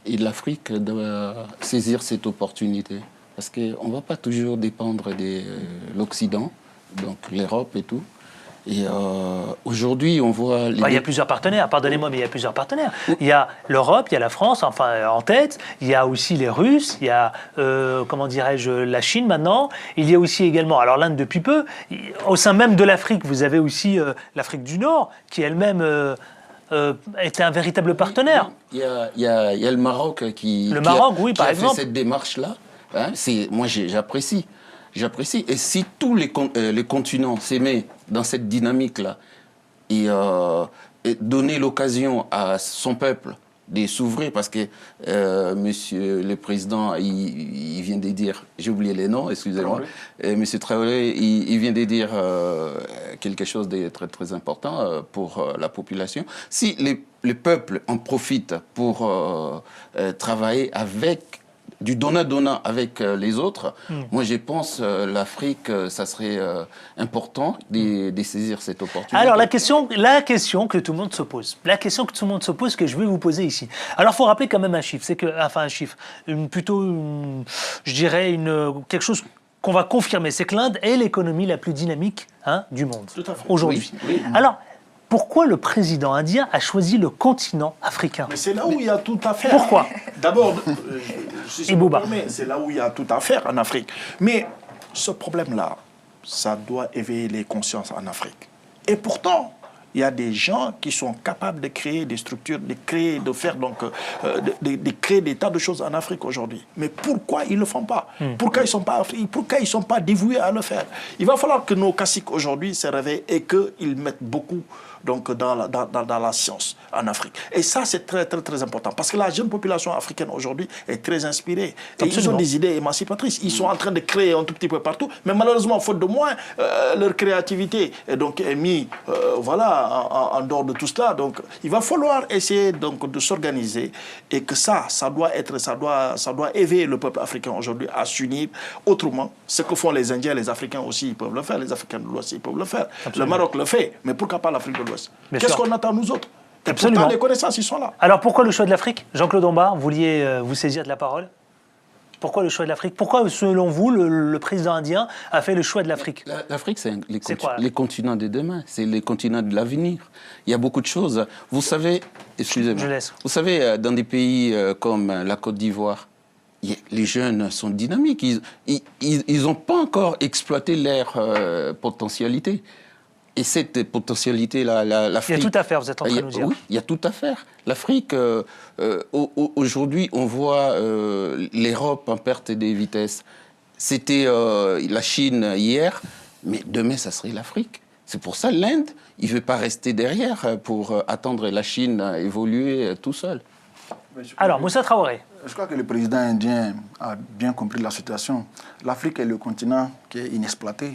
Et l'Afrique doit saisir cette opportunité. Parce qu'on ne va pas toujours dépendre de l'Occident, donc l'Europe et tout. Et aujourd'hui, on voit... Il y a plusieurs partenaires, pardonnez-moi, mais il y a plusieurs partenaires. Il y a l'Europe, il y a la France, enfin en tête, il y a aussi les Russes, il y a, comment dirais-je, la Chine maintenant, il y a aussi également, alors l'Inde depuis peu, au sein même de l'Afrique, vous avez aussi l'Afrique du Nord, qui elle-même était un véritable partenaire. Il y a le Maroc qui par a exemple. fait cette démarche-là. Hein, moi, j'apprécie. J'apprécie. Et si tous les continents s'aimaient dans cette dynamique-là et donner l'occasion à son peuple de s'ouvrir, parce que Monsieur le Président, il vient de dire, j'ai oublié les noms, excusez-moi, Monsieur Traoré, il vient de dire quelque chose de très, très important pour la population. Si les peuples en profitent pour travailler avec du donnant-donnant avec les autres, moi je pense l'Afrique, ça serait important de saisir cette opportunité. Alors la question que tout le monde se pose, que je vais vous poser ici. Alors il faut rappeler quand même un chiffre, je dirais quelque chose qu'on va confirmer, c'est que l'Inde est l'économie la plus dynamique du monde aujourd'hui. Oui. Alors, pourquoi le président indien a choisi le continent africain? Mais c'est là où il y a tout à faire. Pourquoi? D'abord, c'est là où il y a tout à faire en Afrique. Mais ce problème-là, ça doit éveiller les consciences en Afrique. Et pourtant, il y a des gens qui sont capables de créer des structures, de créer des tas de choses en Afrique aujourd'hui. Mais pourquoi ils ne le font pas? Pourquoi ils ne sont pas dévoués à le faire? Il va falloir que nos caciques aujourd'hui se réveillent et qu'ils mettent beaucoup dans la science en Afrique. Et ça, c'est très, très, très important. Parce que la jeune population africaine aujourd'hui est très inspirée. Et ils ont des idées émancipatrices. Ils sont en train de créer un tout petit peu partout. Mais malheureusement, faute de moins, leur créativité est mise en dehors de tout cela. Donc, il va falloir essayer donc, de s'organiser et que ça doit éveiller le peuple africain aujourd'hui à s'unir autrement. Ce que font les Indiens, les Africains aussi, ils peuvent le faire. Les Africains de l'Ouest, ils peuvent le faire. Absolument. Le Maroc le fait. Mais pourquoi pas l'Afrique de l'Ouest? Qu'est-ce qu'on attend nous autres? Et pourtant, les connaissances, ils sont là. Alors pourquoi le choix de l'Afrique? Jean-Claude Lombard, vous vouliez vous saisir de la parole? Pourquoi le choix de l'Afrique? Pourquoi, selon vous, le président indien a fait le choix de l'Afrique? L'Afrique, c'est les continents de demain, c'est les continents de l'avenir. Il y a beaucoup de choses. Vous savez, excusez-moi, vous savez, dans des pays comme la Côte d'Ivoire, les jeunes sont dynamiques. Ils n'ont pas encore exploité leur potentialité. Et cette potentialité-là, l'Afrique... Il y a tout à faire, vous êtes en train de nous dire. Oui, il y a tout à faire. L'Afrique, aujourd'hui, on voit l'Europe en perte de vitesse. C'était la Chine hier, mais demain, ça serait l'Afrique. C'est pour ça l'Inde, il ne veut pas rester derrière pour attendre la Chine à évoluer tout seul. Alors, Moussa Traoré. Je crois que le président indien a bien compris la situation. L'Afrique est le continent qui est inexploité.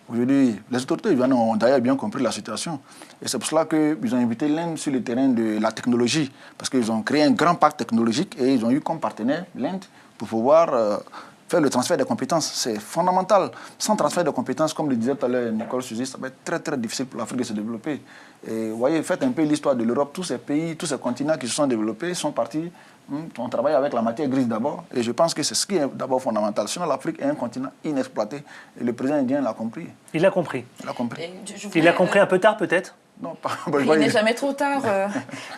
Aujourd'hui, les autorités ont d'ailleurs bien compris la situation. Et c'est pour cela qu'ils ont invité l'Inde sur le terrain de la technologie. Parce qu'ils ont créé un grand parc technologique et ils ont eu comme partenaire l'Inde pour pouvoir faire le transfert des compétences. C'est fondamental. Sans transfert de compétences, comme le disait tout à l'heure Nicole Suzy, ça va être très très difficile pour l'Afrique de se développer. Et vous voyez, faites un peu l'histoire de l'Europe. Tous ces pays, tous ces continents qui se sont développés sont partis. On travaille avec la matière grise d'abord. Et je pense que c'est ce qui est d'abord fondamental. Sinon, l'Afrique est un continent inexploité. Et le président indien l'a compris. Il l'a compris. Il l'a compris. Il l'a compris un peu tard, peut-être? Non, il n'est jamais trop tard.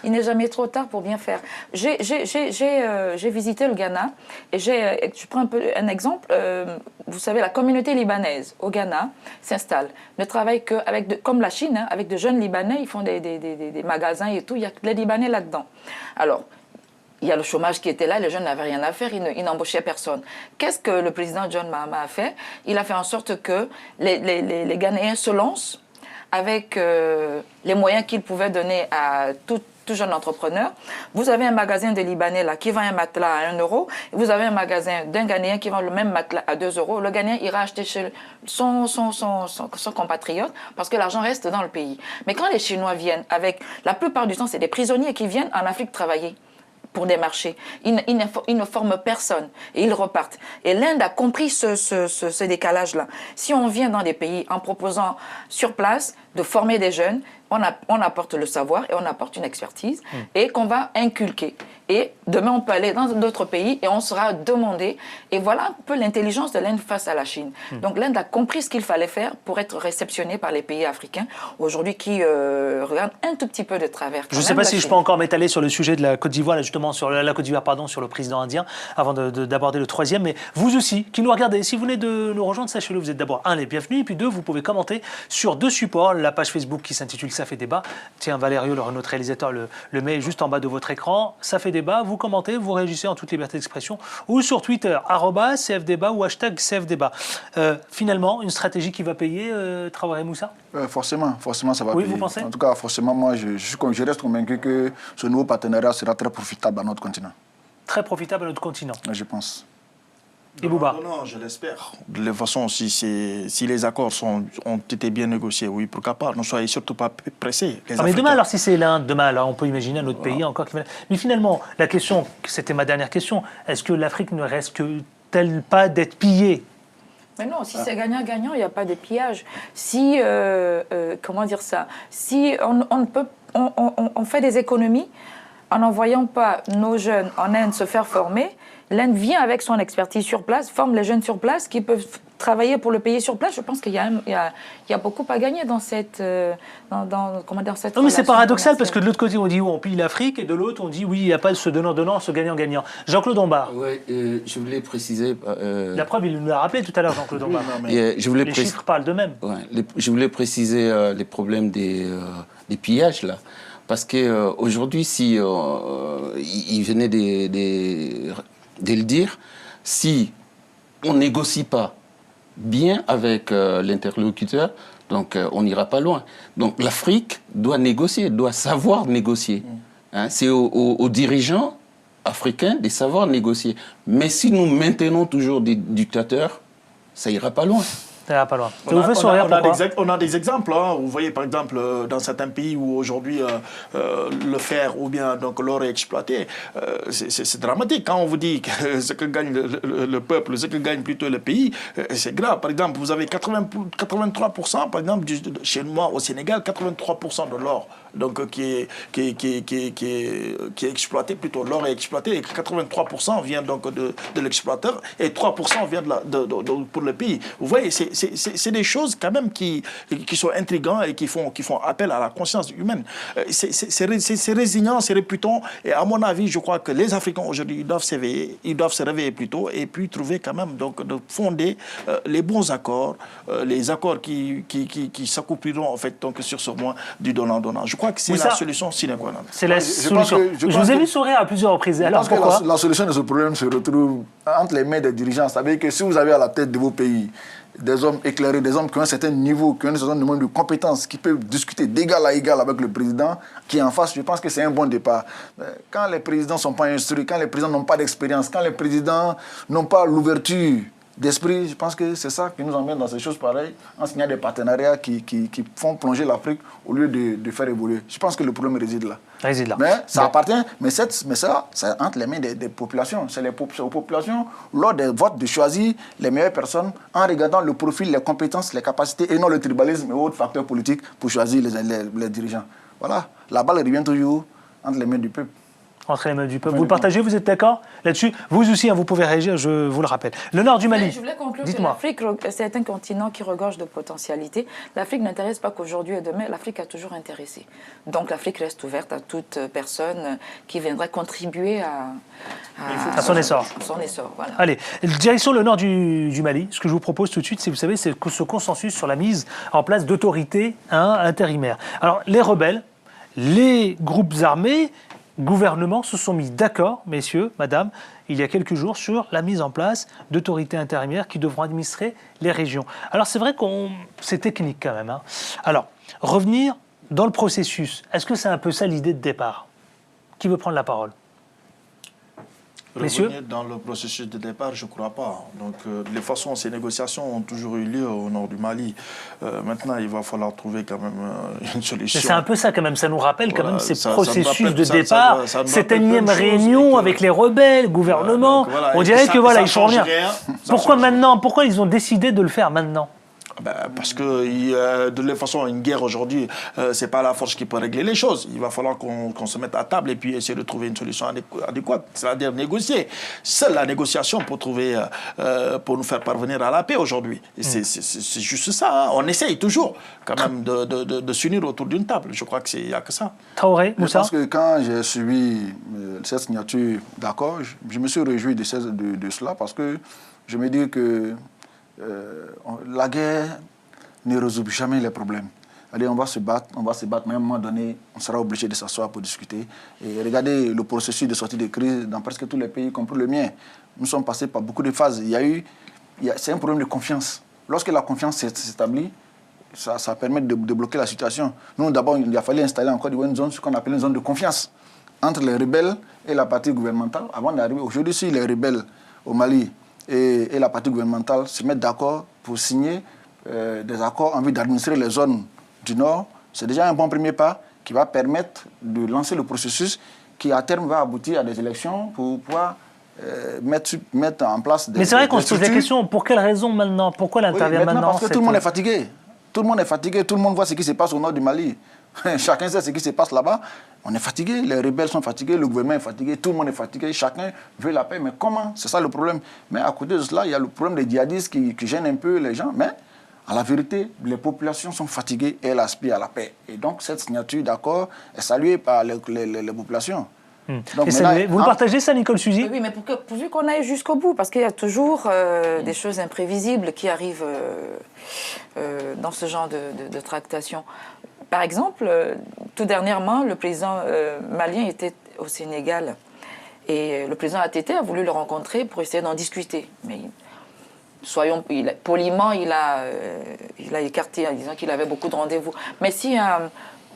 Il n'est jamais trop tard pour bien faire. J'ai visité le Ghana et je prends un exemple. Vous savez, la communauté libanaise au Ghana s'installe. Ne travaille comme la Chine, avec de jeunes Libanais. Ils font des magasins et tout. Il y a les Libanais là-dedans. Alors, il y a le chômage qui était là, les jeunes n'avaient rien à faire, ils n'embauchaient personne. Qu'est-ce que le président John Mahama a fait? Il a fait en sorte que les Ghanéens se lancent avec les moyens qu'il pouvait donner à tout jeune entrepreneur. Vous avez un magasin de Libanais là, qui vend un matelas à 1 euro, et vous avez un magasin d'un Ghanéen qui vend le même matelas à 2 euros. Le Ghanéen ira acheter chez son compatriote parce que l'argent reste dans le pays. Mais quand les Chinois viennent, la plupart du temps, c'est des prisonniers qui viennent en Afrique travailler pour des marchés. Ils ne forment personne et ils repartent. Et l'Inde a compris ce décalage-là. Si on vient dans des pays en proposant sur place de former des jeunes, on apporte le savoir et on apporte une expertise et qu'on va inculquer. Et demain, on peut aller dans d'autres pays et on sera demandé. Et voilà un peu l'intelligence de l'Inde face à la Chine. Donc l'Inde a compris ce qu'il fallait faire pour être réceptionné par les pays africains, aujourd'hui qui regardent un tout petit peu de travers. Je ne sais pas si je peux encore m'étaler sur le sujet de la Côte d'Ivoire, justement sur la Côte d'Ivoire, pardon, sur le président indien, avant d'aborder le troisième. Mais vous aussi, qui nous regardez, si vous venez de nous rejoindre, sachez-le, vous êtes d'abord les bienvenus, et puis 2, vous pouvez commenter sur 2 supports, la page Facebook qui s'intitule Ça fait débat. Tiens, Valério, notre réalisateur, le met juste en bas de votre écran. Ça fait débat, vous commentez, vous réagissez en toute liberté d'expression, ou sur Twitter, @CFDébat ou #CFDébat. Finalement, une stratégie qui va payer, Traoré Moussa? Forcément, ça va payer. Oui, vous pensez? En tout cas, forcément, moi, je reste convaincu que ce nouveau partenariat sera très profitable à notre continent. Très profitable à notre continent? Je pense. Et Bouba? Non, je l'espère. De toute façon, si les accords ont été bien négociés, oui, pourquoi pas. Ne soyez surtout pas pressés. Mais demain, alors, si c'est l'Inde, demain, alors, on peut imaginer un autre pays encore qui va... Mais finalement, la question, c'était ma dernière question, est-ce que l'Afrique ne risque-t-elle pas d'être pillée? Mais non, si c'est gagnant-gagnant, il n'y a pas de pillage. Si, comment dire ça, si on fait des économies en n'envoyant pas nos jeunes en Inde se faire former, l'Inde vient avec son expertise sur place, forme les jeunes sur place qui peuvent travailler pour le pays sur place. Je pense qu'il y a beaucoup à gagner dans cette Non, mais c'est paradoxal parce que de l'autre côté, on dit on pille l'Afrique et de l'autre, on dit oui, il n'y a pas ce donnant-donnant, ce gagnant-gagnant. Jean-Claude Dombard. Oui, je voulais préciser... La preuve, il nous l'a rappelé tout à l'heure, Jean-Claude Dombard. Les chiffres parlent d'eux-mêmes. Je voulais préciser les problèmes des pillages, là. Parce qu'aujourd'hui, si il venait de le dire, si on ne négocie pas bien avec l'interlocuteur, donc on n'ira pas loin. Donc l'Afrique doit négocier, doit savoir négocier. C'est aux dirigeants africains de savoir négocier. Mais si nous maintenons toujours des dictateurs, ça ira pas loin. Ça va pas loin. On a des exemples. Hein. Vous voyez, par exemple, dans certains pays où aujourd'hui le fer ou bien donc l'or est exploité, c'est dramatique. Quand on vous dit que ce que gagne le peuple, ce que gagne plutôt le pays, c'est grave. Par exemple, vous avez 83%, par exemple, chez moi au Sénégal, 83% de l'or donc, qui est exploité, plutôt l'or est exploité, et 83% vient donc de l'exploiteur et 3% vient pour le pays. Vous voyez, c'est des choses quand même qui sont intrigantes et qui font appel à la conscience humaine. C'est résignant, c'est réputant, et à mon avis, je crois que les Africains aujourd'hui, ils doivent se réveiller plutôt et puis trouver quand même donc de fonder les bons accords, les accords qui s'accompliront en fait donc sur ce point du donnant-donnant. Je crois que c'est la solution sine qua non. C'est la solution. Je vous ai vu sourire à plusieurs reprises. Alors pourquoi? La solution de ce problème se retrouve entre les mains des dirigeants. C'est-à-dire que si vous avez à la tête de vos pays des hommes éclairés, des hommes qui ont un certain niveau, qui ont un certain nombre de compétences, qui peuvent discuter d'égal à égal avec le président qui est en face, je pense que c'est un bon départ. Quand les présidents ne sont pas instruits, quand les présidents n'ont pas d'expérience, quand les présidents n'ont pas l'ouverture d'esprit. Je pense que c'est ça qui nous emmène dans ces choses pareilles, en signant des partenariats qui font plonger l'Afrique au lieu de faire évoluer. Je pense que le problème réside là. Mais ça appartient, mais ça, c'est entre les mains des populations. C'est aux populations, lors des votes, de choisir les meilleures personnes en regardant le profil, les compétences, les capacités et non le tribalisme et autres facteurs politiques pour choisir les dirigeants. Voilà, la balle revient toujours entre les mains du peuple. Entre les mains du peuple. Vous le partagez, vous êtes d'accord là-dessus? Vous aussi, hein, vous pouvez réagir, je vous le rappelle. Le nord du Mali. Je voulais conclure que l'Afrique, c'est un continent qui regorge de potentialités. L'Afrique n'intéresse pas qu'aujourd'hui et demain, l'Afrique a toujours intéressé. Donc l'Afrique reste ouverte à toute personne qui viendra contribuer à son essor. Voilà. Allez, direction le nord du Mali. Ce que je vous propose tout de suite, c'est, vous savez, c'est ce consensus sur la mise en place d'autorités intérimaires. Alors, les rebelles, les groupes armés, gouvernements se sont mis d'accord, messieurs, madame, il y a quelques jours, sur la mise en place d'autorités intérimaires qui devront administrer les régions. Alors c'est vrai c'est technique quand même. Hein. Alors, revenir dans le processus, est-ce que c'est un peu ça l'idée de départ? Qui veut prendre la parole? Messieurs? Revenir dans le processus de départ, je ne crois pas. Donc, de toute façon, ces négociations ont toujours eu lieu au nord du Mali. Maintenant, il va falloir trouver quand même une solution. C'est un peu ça quand même, ça nous rappelle quand même ces processus de départ, cette énième réunion avec les rebelles, le gouvernement. On dirait que voilà, ils sont revenus. Pourquoi maintenant? Pourquoi ils ont décidé de le faire maintenant? Parce que de toute façon, une guerre aujourd'hui, c'est pas la force qui peut régler les choses. Il va falloir qu'on se mette à table et puis essayer de trouver une solution adéquate, c'est-à-dire négocier. Seule la négociation pour nous faire parvenir à la paix aujourd'hui. C'est juste ça. Hein. On essaye toujours quand même de s'unir autour d'une table. Je crois qu'il n'y a que ça. Traoré, Moussa? Je pense que quand j'ai suivi cette signature d'accord, je me suis réjoui de cela parce que je me dis que la guerre ne résout jamais les problèmes. Allez, on va se battre, mais à un moment donné, on sera obligé de s'asseoir pour discuter. Et regardez le processus de sortie de crise dans presque tous les pays, y compris le mien. Nous sommes passés par beaucoup de phases. C'est un problème de confiance. Lorsque la confiance s'établit, ça permet de débloquer la situation. Nous, d'abord, il a fallu installer en Côte d'Ivoire une zone, ce qu'on appelle une zone de confiance, entre les rebelles et la partie gouvernementale, avant d'arriver. Aujourd'hui, si les rebelles au Mali et la partie gouvernementale se mettent d'accord pour signer des accords en vue d'administrer les zones du Nord, c'est déjà un bon premier pas qui va permettre de lancer le processus qui, à terme, va aboutir à des élections pour pouvoir mettre en place des... Mais c'est vrai qu'on se pose la question, pour quelle raison maintenant? Pourquoi elle intervient maintenant? Parce que tout le monde est fatigué. Tout le monde est fatigué, tout le monde voit ce qui se passe au nord du Mali. Chacun sait ce qui se passe là-bas. On est fatigué, les rebelles sont fatigués, le gouvernement est fatigué, tout le monde est fatigué, chacun veut la paix. Mais comment? C'est ça le problème. Mais à côté de cela, il y a le problème des djihadistes qui gênent un peu les gens. Mais à la vérité, les populations sont fatiguées et elles aspirent à la paix. Et donc cette signature d'accord est saluée par les populations. Donc, vous partagez ça, Nicole Suzy? Oui, mais pourvu qu'on aille jusqu'au bout, parce qu'il y a toujours des choses imprévisibles qui arrivent dans ce genre de tractation. Par exemple, tout dernièrement, le président malien était au Sénégal et le président ATT a voulu le rencontrer pour essayer d'en discuter. Mais poliment, il a écarté en disant qu'il avait beaucoup de rendez-vous. Mais si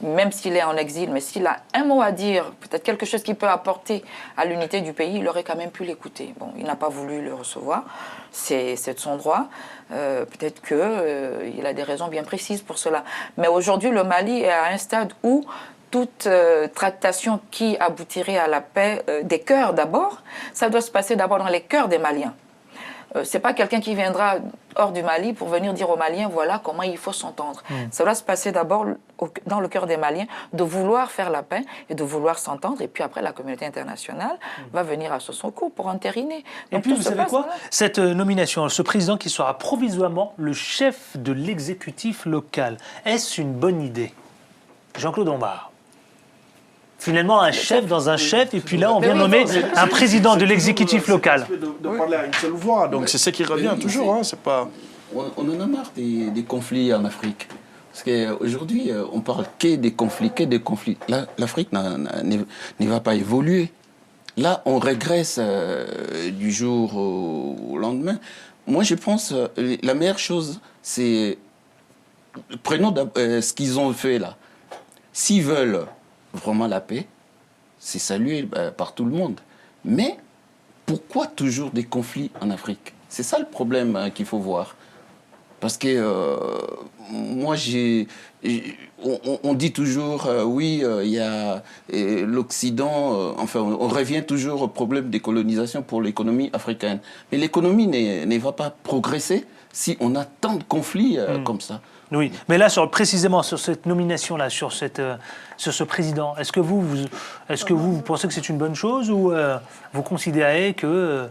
même s'il est en exil, mais s'il a un mot à dire, peut-être quelque chose qui peut apporter à l'unité du pays, il aurait quand même pu l'écouter. Bon, il n'a pas voulu le recevoir, c'est de son droit. Peut-être qu'il a des raisons bien précises pour cela. Mais aujourd'hui, le Mali est à un stade où toute tractation qui aboutirait à la paix des cœurs d'abord, ça doit se passer d'abord dans les cœurs des Maliens. C'est pas quelqu'un qui viendra hors du Mali pour venir dire aux Maliens voilà comment il faut s'entendre. Ça doit se passer d'abord dans le cœur des Maliens de vouloir faire la paix et de vouloir s'entendre. Et puis après, la communauté internationale va venir à son secours pour entériner. Et puis, vous savez quoi? Cette nomination, ce président qui sera provisoirement le chef de l'exécutif local, est-ce une bonne idée? Jean-Claude Lombard. Finalement, un chef dans un chef, et puis là, on vient nommer un président de l'exécutif local. De parler à une seule voix, donc c'est ce qui revient toujours. Hein, c'est pas... On en a marre des conflits en Afrique. Parce qu'aujourd'hui, on parle que des conflits. L'Afrique ne va pas évoluer. Là, on régresse du jour au lendemain. Moi, je pense la meilleure chose, c'est... Prenons ce qu'ils ont fait là. S'ils veulent vraiment la paix, c'est salué par tout le monde. Mais pourquoi toujours des conflits en Afrique? C'est ça le problème qu'il faut voir. Parce que moi, on dit toujours, oui, il y a l'Occident, enfin, on revient toujours au problème des colonisations pour l'économie africaine. Mais l'économie ne va pas progresser si on a tant de conflits comme ça. Oui, mais là, précisément sur cette nomination-là, sur ce président, est-ce que vous pensez que c'est une bonne chose ou vous considérez que,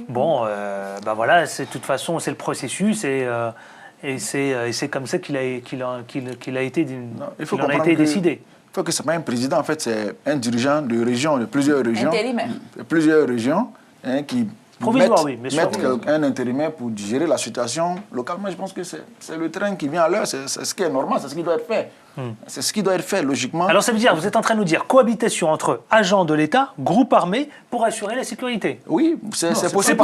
voilà, de toute façon, c'est le processus et c'est comme ça qu'il a été décidé. Il faut que ce n'est pas un président, en fait, c'est un dirigeant de région, de plusieurs régions. Intérimaire. De plusieurs régions qui provisoire, oui, bien sûr. Mettre un intérimaire pour gérer la situation localement, je pense que c'est le train qui vient à l'heure, c'est ce qui est normal, c'est ce qui doit être fait. C'est ce qui doit être fait logiquement. Alors ça veut dire, vous êtes en train de nous dire, cohabitation entre agents de l'État, groupe armé, pour assurer la sécurité. Oui, c'est possible.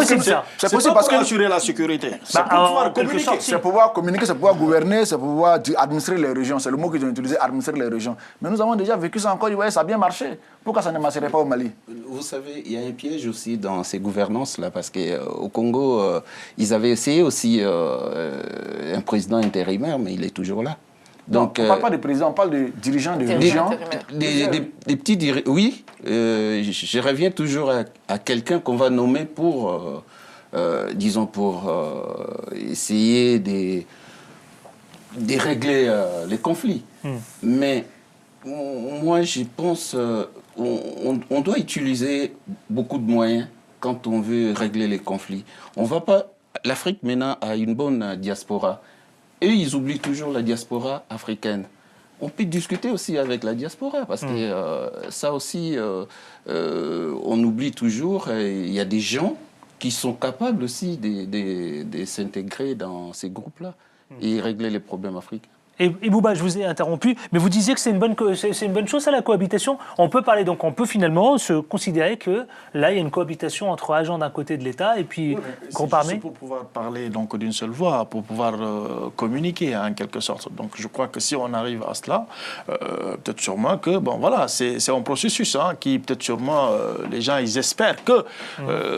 C'est possible parce que assurer la sécurité. C'est pour pouvoir communiquer. C'est pouvoir communiquer, c'est pouvoir gouverner, c'est pouvoir administrer les régions. C'est le mot qu'ils ont utilisé, administrer les régions. Mais nous avons déjà vécu ça encore, ça a bien marché. Pourquoi ça ne marcherait pas au Mali? Vous savez, il y a un piège aussi dans ces gouvernances-là, parce qu'au Congo, ils avaient essayé aussi un président intérimaire, mais il est toujours là. Donc, on ne parle pas de président, on parle de dirigeants de région. Des petits dirigeants. Oui, je reviens toujours à quelqu'un qu'on va nommer pour, disons, pour essayer de régler les conflits. Mais moi, je pense on doit utiliser beaucoup de moyens quand on veut régler les conflits. On va pas. L'Afrique maintenant a une bonne diaspora. Et ils oublient toujours la diaspora africaine. On peut discuter aussi avec la diaspora, parce que ça aussi, on oublie toujours. Il y a des gens qui sont capables aussi de s'intégrer dans ces groupes-là et régler les problèmes africains. Et Bouba, je vous ai interrompu, mais vous disiez que c'est une bonne chose, ça, la cohabitation. On peut finalement se considérer que là, il y a une cohabitation entre agents d'un côté de l'État et puis groupe armé. C'est pour pouvoir parler donc d'une seule voix, pour pouvoir communiquer en quelque sorte. Donc je crois que si on arrive à cela, peut-être sûrement que, bon voilà, c'est un processus qui peut-être sûrement, les gens, ils espèrent que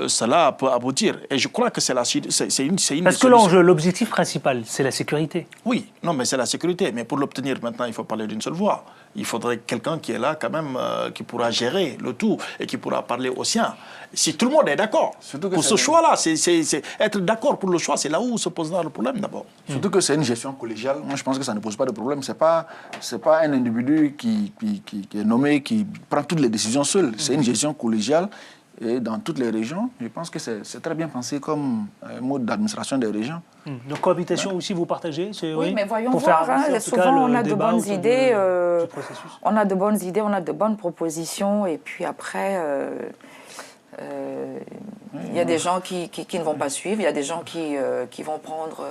cela peut aboutir. Et je crois que c'est une Parce que l'enjeu, l'objectif principal, c'est la sécurité. Oui, non, mais c'est la sécurité. Mais pour l'obtenir maintenant, il faut parler d'une seule voix. Il faudrait quelqu'un qui est là quand même, qui pourra gérer le tout et qui pourra parler aux siens. Si tout le monde est d'accord pour ce choix-là, c'est être d'accord pour le choix, c'est là où se posera le problème d'abord. Surtout que c'est une gestion collégiale. Moi, je pense que ça ne pose pas de problème. C'est pas un individu qui est nommé, qui prend toutes les décisions seul. C'est une gestion collégiale. Et dans toutes les régions, je pense que c'est très bien pensé comme mode d'administration des régions. Donc cohabitation aussi, vous partagez? Oui, mais voyons voir. Souvent, on a de bonnes idées. On a de bonnes idées, on a de bonnes propositions. Et puis après, il y a des gens qui ne vont pas suivre. Il y a des gens qui vont prendre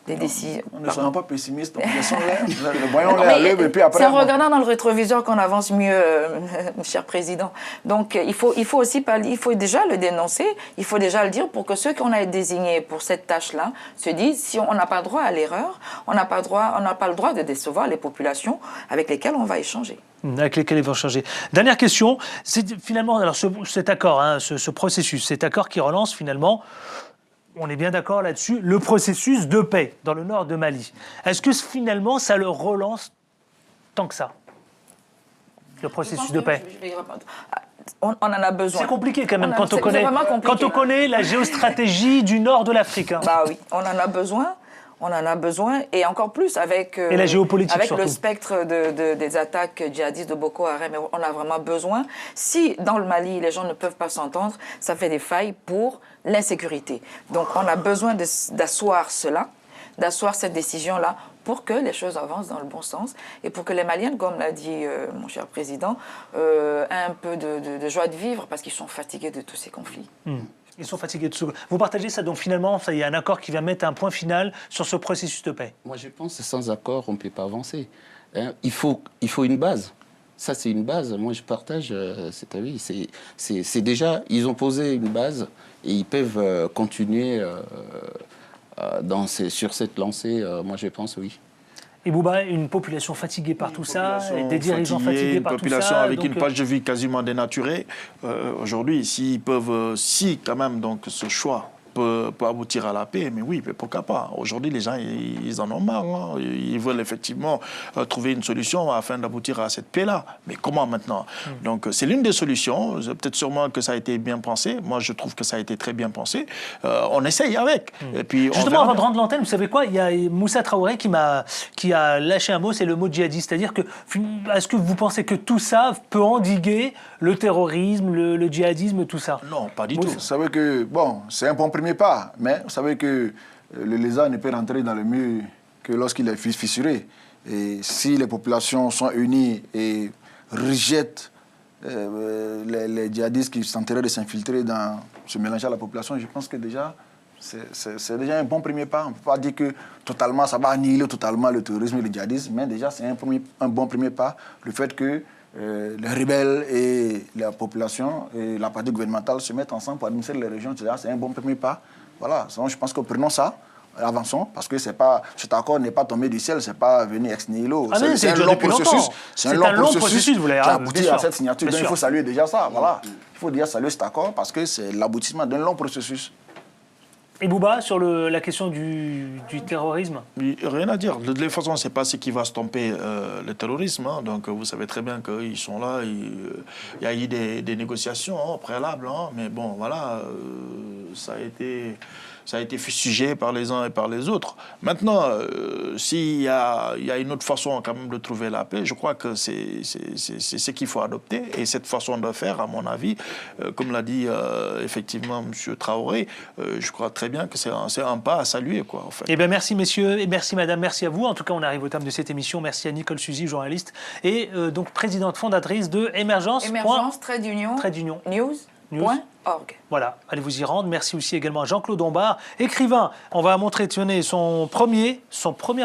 des décisions. Ne soyons pas pessimistes. Voyons-les aller, et puis après... C'est en regardant dans le rétroviseur qu'on avance mieux, cher président. Donc, il faut aussi il faut déjà le dénoncer, il faut déjà le dire pour que ceux qu'on a désignés pour cette tâche-là se disent si on n'a pas le droit à l'erreur, on n'a pas le droit de décevoir les populations avec lesquelles on va échanger. Avec lesquels ils vont changer. Dernière question, c'est finalement alors cet accord, ce processus, cet accord qui relance finalement, on est bien d'accord là-dessus, le processus de paix dans le nord de Mali. Est-ce que finalement ça le relance tant que ça, le processus de paix? On en a besoin. C'est compliqué quand même quand on connaît la géostratégie du nord de l'Afrique. Bah oui, on en a besoin. On en a besoin, et encore plus avec, et la géopolitique avec surtout. le spectre des attaques djihadistes de Boko Haram. On a vraiment besoin. Si dans le Mali, les gens ne peuvent pas s'entendre, ça fait des failles pour l'insécurité. Donc on a besoin d'asseoir cela, d'asseoir cette décision-là pour que les choses avancent dans le bon sens et pour que les Maliens, comme l'a dit mon cher président, aient un peu de joie de vivre parce qu'ils sont fatigués de tous ces conflits. Ils sont fatigués de tout. Vous partagez ça, donc finalement, il y a un accord qui va mettre un point final sur ce processus de paix. Moi, je pense que sans accord, on ne peut pas avancer. Il faut une base. Ça, c'est une base. Moi, je partage cet avis. C'est déjà, ils ont posé une base et ils peuvent continuer sur cette lancée. Moi, je pense, oui. Et Bouba, une population fatiguée par tout ça, des dirigeants fatigués par tout ça. Une population avec une page de vie quasiment dénaturée. Aujourd'hui, s'ils peuvent, quand même, donc, ce choix peut aboutir à la paix, mais oui, mais pourquoi pas. Aujourd'hui, les gens, ils en ont marre. Hein. Ils veulent effectivement trouver une solution afin d'aboutir à cette paix-là. Mais comment maintenant? Donc, c'est l'une des solutions. Peut-être sûrement que ça a été bien pensé. Moi, je trouve que ça a été très bien pensé. On essaye avec. Et puis, justement, avant de rendre l'antenne, vous savez quoi? Il y a Moussa Traoré qui a lâché un mot, c'est le mot djihadiste. C'est-à-dire que, est-ce que vous pensez que tout ça peut endiguer le terrorisme, le djihadisme, tout ça? Non, pas du tout. Vous savez que, bon, c'est un bon premier pas, mais vous savez que le lézard ne peut rentrer dans le mur que lorsqu'il est fissuré. Et si les populations sont unies et rejettent les djihadistes qui tenteraient de s'infiltrer dans se mélanger à la population, je pense que déjà, c'est déjà un bon premier pas. On ne peut pas dire que totalement, ça va annihiler totalement le terrorisme et le djihadisme, mais déjà, c'est un bon premier pas. Le fait que les rebelles et la population et la partie gouvernementale se mettent ensemble pour administrer les régions, c'est un bon premier pas. Voilà, donc je pense que prenons ça, avançons, parce que cet accord n'est pas tombé du ciel, c'est pas venu ex nihilo. C'est un long processus. C'est un long processus, vous l'avez qui a abouti à cette signature. Donc il faut saluer déjà ça, voilà. Il faut déjà saluer cet accord parce que c'est l'aboutissement d'un long processus. Et Bouba, sur la question du terrorisme? Rien à dire. De toute façon, on ne sait pas ce qui va stopper le terrorisme. Hein. Donc, vous savez très bien qu'ils sont là. Il y a eu des négociations préalables. Hein. Mais bon, voilà, ça a été fustigé par les uns et par les autres. Maintenant, s'il y a une autre façon quand même de trouver la paix, je crois que c'est ce qu'il faut adopter. Et cette façon de faire, à mon avis, comme l'a dit effectivement M. Traoré, je crois très bien que c'est un pas à saluer, quoi, en fait. Eh bien, merci messieurs, et merci madame, merci à vous. En tout cas, on arrive au terme de cette émission. Merci à Nicole Suzy, journaliste, et donc présidente fondatrice de Émergence. Trait d'union. News.org. Voilà, allez vous y rendre. Merci aussi également à Jean-Claude Dombard, écrivain. On va montrer, tenez, son premier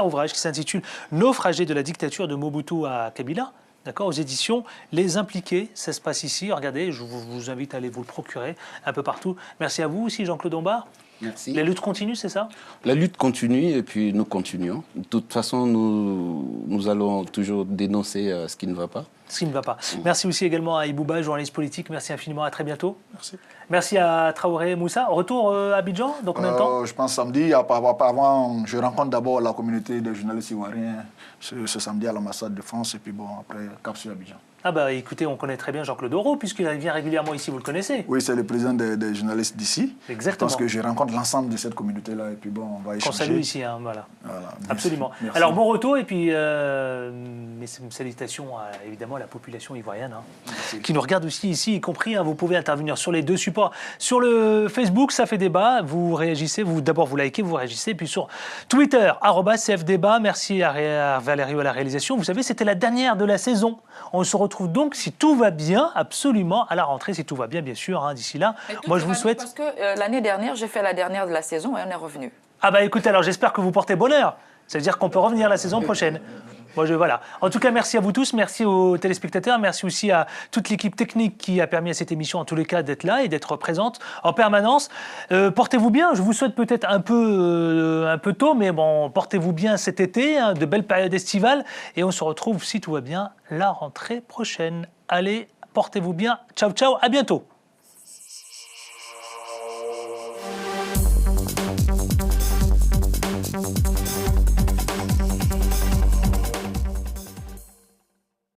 ouvrage qui s'intitule Naufragé de la dictature de Mobutu à Kabila. D'accord, aux éditions Les Impliqués, ça se passe ici. Regardez, je vous invite à aller vous le procurer un peu partout. Merci à vous aussi, Jean-Claude Dombard. Merci. La lutte continue, c'est ça? La lutte continue et puis nous continuons. De toute façon, nous allons toujours dénoncer ce qui ne va pas. Ce qui ne va pas. Merci aussi également à Ibouba, journaliste politique. Merci infiniment, à très bientôt. Merci. Merci à Traoré Moussa. Retour à Abidjan, dans combien de temps? Je pense samedi. Avant, je rencontre d'abord la communauté des journalistes ivoiriens ce samedi à l'ambassade de France et puis bon, après, cap sur Abidjan. Ah bah écoutez, on connaît très bien Jean-Claude Oro, puisqu'il vient régulièrement ici, vous le connaissez. Oui, c'est le président des journalistes d'ici. Exactement. Je pense que je rencontre l'ensemble de cette communauté-là et puis bon, on va échanger. Qu'on salue ici, hein, voilà. Merci. Absolument. Merci. Alors bon retour et puis mes salutations évidemment à la population ivoirienne qui nous regarde aussi ici, y compris. Vous pouvez intervenir sur les deux supports. Sur le Facebook, ça fait débat. Vous réagissez, d'abord vous likez, vous réagissez. Puis sur Twitter, @CFDébat. Merci à Valérie à la réalisation. Vous savez, c'était la dernière de la saison. On se retrouve donc, si tout va bien, absolument à la rentrée, si tout va bien, bien sûr, d'ici là. Moi, je vous souhaite... Parce que l'année dernière, j'ai fait la dernière de la saison et on est revenu. Ah bah écoutez, alors j'espère que vous portez bonheur. Ça veut dire qu'on peut revenir la saison prochaine. Voilà. En tout cas, merci à vous tous, merci aux téléspectateurs, merci aussi à toute l'équipe technique qui a permis à cette émission, en tous les cas, d'être là et d'être présente en permanence. Portez-vous bien, je vous souhaite peut-être un peu tôt, mais bon, portez-vous bien cet été, de belles périodes estivales, et on se retrouve, si tout va bien, la rentrée prochaine. Allez, portez-vous bien, ciao, ciao, à bientôt.